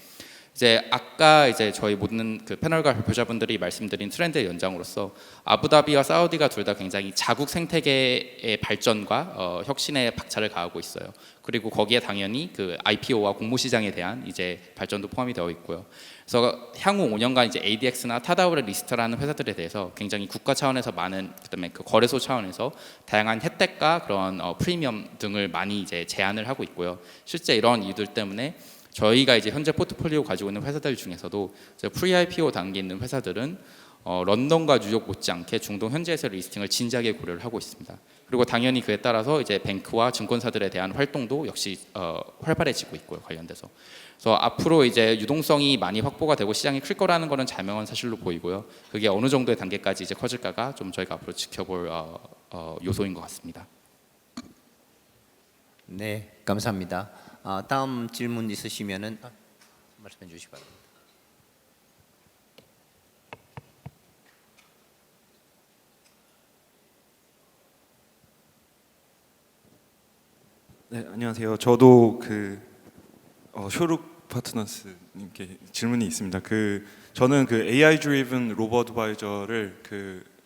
이제 아까 이제 저희 모든 그 패널과 발표자분들이 말씀드린 트렌드의 연장으로서 아부다비와 사우디가 둘 다 굉장히 자국 생태계의 발전과 혁신에 박차를 가하고 있어요. 그리고 거기에 당연히 그 IPO와 공모 시장에 대한 이제 발전도 포함이 되어 있고요. 그래서 향후 5년간 이제 ADX나 타다우를 리스트라는 회사들에 대해서 굉장히 국가 차원에서 많은, 그다음에 그 거래소 차원에서 다양한 혜택과 그런 프리미엄 등을 많이 이제 제안을 하고 있고요. 실제 이런 이유들 때문에 저희가 이제 현재 포트폴리오 가지고 있는 회사들 중에서도 프리 IPO 단계에 있는 회사들은 런던과 뉴욕 못지않게 중동 현지에서 리스팅을 진지하게 고려를 하고 있습니다. 그리고 당연히 그에 따라서 이제 뱅크와 증권사들에 대한 활동도 역시 활발해지고 있고요, 관련돼서. 그래서 앞으로 이제 유동성이 많이 확보가 되고 시장이 클 거라는 거는 자명한 사실로 보이고요. 그게 어느 정도의 단계까지 이제 커질까가 좀 저희가 앞으로 지켜볼 요소인 것 같습니다. 네, 감사합니다. 다음 질문 있으시면은 말씀해 주시기 바랍니다. 네, 안녕하세요. 저도 쇼룩 파트너스님께 질문이 있습니다. 저는 AI driven 로버 어드바이저를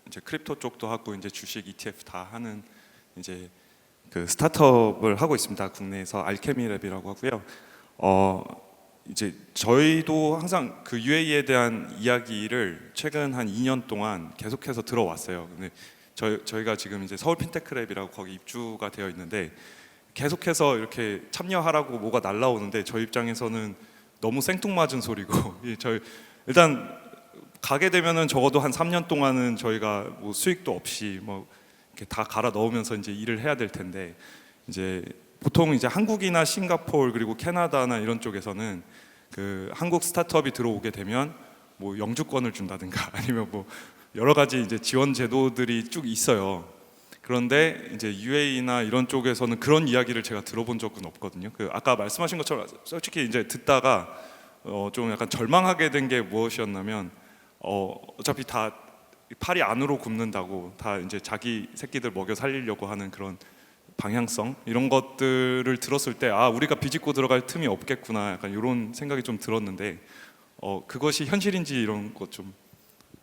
이제 크립토 쪽도 하고 이제 주식 ETF 다 하는 이제 스타트업을 하고 있습니다. 국내에서 알케미랩이라고 하고요. 이제 저희도 항상 UAE에 대한 이야기를 최근 한 2년 동안 계속해서 들어왔어요. 근데 저희가 지금 이제 서울 핀테크랩이라고 거기 입주가 되어 있는데 계속해서 이렇게 참여하라고 뭐가 날라오는데 저희 입장에서는 너무 생뚱맞은 소리고 저희 일단 가게 되면은 적어도 한 3년 동안은 저희가 뭐 수익도 없이 뭐 이렇게 다 갈아 넣으면서 이제 일을 해야 될 텐데 이제 보통 이제 한국이나 싱가포르 그리고 캐나다나 이런 쪽에서는 한국 스타트업이 들어오게 되면 뭐 영주권을 준다든가 아니면 뭐 여러 가지 이제 지원 제도들이 쭉 있어요. 그런데 이제 UAE나 이런 쪽에서는 그런 이야기를 제가 들어본 적은 없거든요. 아까 말씀하신 것처럼 솔직히 이제 듣다가 좀 약간 절망하게 된 게 무엇이었냐면 어차피 다 팔이 안으로 굽는다고 다 이제 자기 새끼들 먹여 살리려고 하는 그런 방향성 이런 것들을 들었을 때 우리가 비집고 들어갈 틈이 없겠구나 약간 이런 생각이 좀 들었는데 그것이 현실인지 이런 것 좀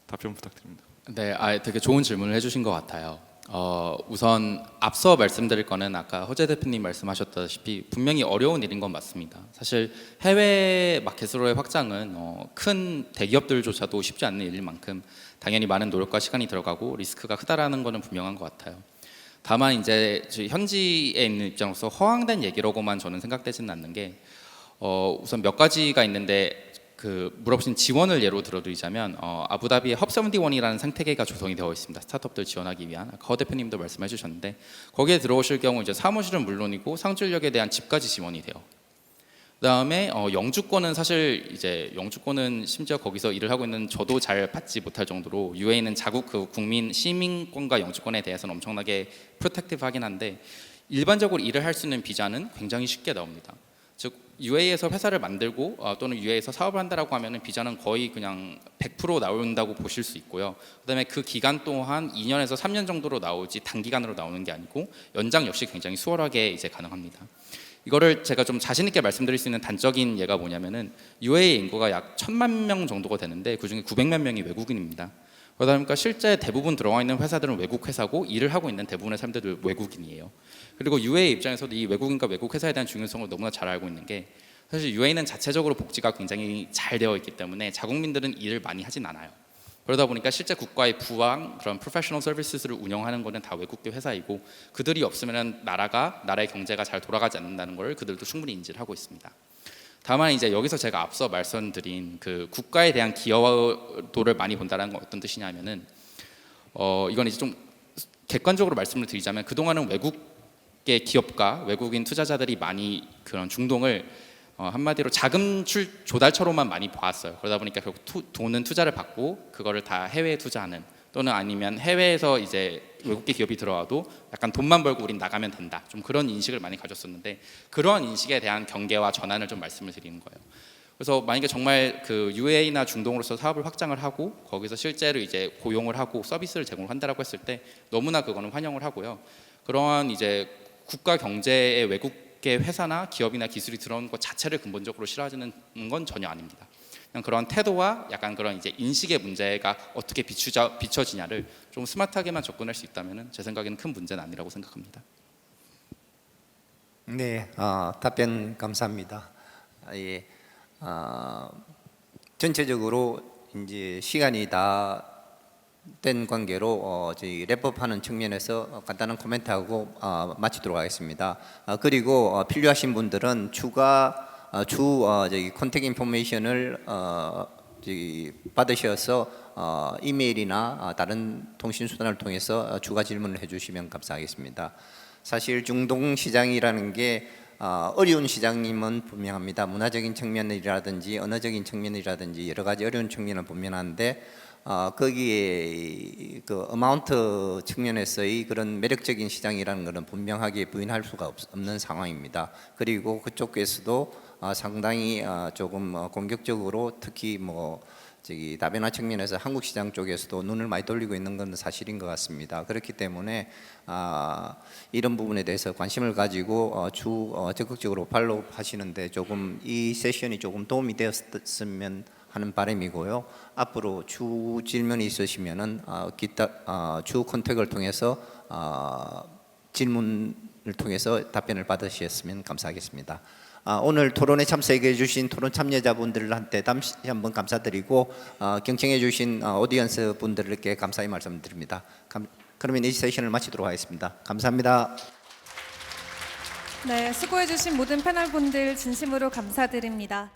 답변 부탁드립니다. 네, 되게 좋은 질문을 해주신 것 같아요. 우선 앞서 말씀드릴 거는 아까 허재 대표님 말씀하셨다시피 분명히 어려운 일인 건 맞습니다. 사실 해외 마켓으로의 확장은 큰 대기업들조차도 쉽지 않은 일일 만큼 당연히 많은 노력과 시간이 들어가고 리스크가 크다라는 거는 분명한 것 같아요. 다만 이제 현지에 있는 입장으로서 허황된 얘기라고만 저는 생각되지는 않는 게 우선 몇 가지가 있는데 물어보신 지원을 예로 들어드리자면 아부다비에 헙71이라는 생태계가 조성이 되어 있습니다. 스타트업들 지원하기 위한. 허 대표님도 말씀해 주셨는데 거기에 들어오실 경우 이제 사무실은 물론이고 상주력에 대한 집까지 지원이 돼요. 그다음에 영주권은 사실 이제 영주권은 심지어 거기서 일을 하고 있는 저도 잘 받지 못할 정도로 UAE는 자국 국민 시민권과 영주권에 대해서는 엄청나게 프로텍티브하긴 한데 일반적으로 일을 할 수 있는 비자는 굉장히 쉽게 나옵니다. 즉 UAE에서 회사를 만들고 또는 UAE에서 사업을 한다라고 하면은 비자는 거의 그냥 100% 나온다고 보실 수 있고요. 그다음에 그 기간 또한 2년에서 3년 정도로 나오지 단기간으로 나오는 게 아니고 연장 역시 굉장히 수월하게 이제 가능합니다. 이거를 제가 좀 자신 있게 말씀드릴 수 있는 단적인 예가 뭐냐면은 UAE 인구가 약 1,000만 명 정도가 되는데 그중에 900만 명이 외국인입니다. 그러다 보니까 실제 대부분 들어와 있는 회사들은 외국 회사고 일을 하고 있는 대부분의 사람들도 외국인이에요. 그리고 UAE 입장에서도 이 외국인과 외국 회사에 대한 중요성을 너무나 잘 알고 있는 게 사실 UAE는 자체적으로 복지가 굉장히 잘 되어 있기 때문에 자국민들은 일을 많이 하진 않아요. 그러다 보니까 실제 국가의 부왕 그런 프로페셔널 서비스를 운영하는 거는 다 외국계 회사이고 그들이 없으면 나라의 경제가 잘 돌아가지 않는다는 걸 그들도 충분히 인지를 하고 있습니다. 다만 이제 여기서 제가 앞서 말씀드린 국가에 대한 기여도를 많이 본다는 건 어떤 뜻이냐면은 이건 이제 좀 객관적으로 말씀을 드리자면 그동안은 외국계 기업과 외국인 투자자들이 많이 그런 중동을 한마디로 자금 조달처로만 많이 봐왔어요. 그러다 보니까 결국 돈은 투자를 받고 그거를 다 해외에 투자하는 또는 아니면 해외에서 이제 외국계 기업이 들어와도 약간 돈만 벌고 우린 나가면 된다. 좀 그런 인식을 많이 가졌었는데 그러한 인식에 대한 경계와 전환을 좀 말씀을 드리는 거예요. 그래서 만약에 정말 UAE나 중동으로서 사업을 확장을 하고 거기서 실제로 이제 고용을 하고 서비스를 제공한다라고 했을 때 너무나 그거는 환영을 하고요. 그러한 이제 국가 경제에 외국계 회사나 기업이나 기술이 들어오는 것 자체를 근본적으로 싫어하는 건 전혀 아닙니다. 그냥 그런 태도와 약간 그런 이제 인식의 문제가 어떻게 비춰지냐를 좀 스마트하게만 접근할 수 있다면 제 생각에는 큰 문제는 아니라고 생각합니다. 네, 답변 감사합니다. 예, 전체적으로 이제 시간이 다 된 관계로 저희 랩업하는 측면에서 간단한 코멘트하고 마치도록 하겠습니다. 그리고 필요하신 분들은 저기 컨택 인포메이션을 저기 받으셔서 이메일이나 다른 통신 수단을 통해서 추가 질문을 해주시면 감사하겠습니다. 사실 중동 시장이라는 게 어려운 시장임은 분명합니다. 문화적인 측면이라든지 언어적인 측면이라든지 여러 가지 어려운 측면은 분명한데 거기에 그 어마운트 측면에서의 그런 매력적인 시장이라는 것은 분명하게 부인할 수가 없는 상황입니다. 그리고 그쪽에서도 상당히 조금 공격적으로 특히 뭐 저기 다변화 측면에서 한국 시장 쪽에서도 눈을 많이 돌리고 있는 건 사실인 것 같습니다. 그렇기 때문에 이런 부분에 대해서 관심을 가지고 적극적으로 팔로우 하시는데 조금 이 세션이 조금 도움이 되었으면 하는 바람이고요. 앞으로 추 질문이 있으시면은 기타 추 컨택을 통해서 질문을 통해서 답변을 받으셨으면 감사하겠습니다. 오늘 토론에 참석해 주신 토론 참여자분들한테 다시 한번 감사드리고 경청해 주신 오디언스 분들께 감사의 말씀드립니다. 그러면 이 세션을 마치도록 하겠습니다. 감사합니다. 네, 수고해 주신 모든 패널분들 진심으로 감사드립니다.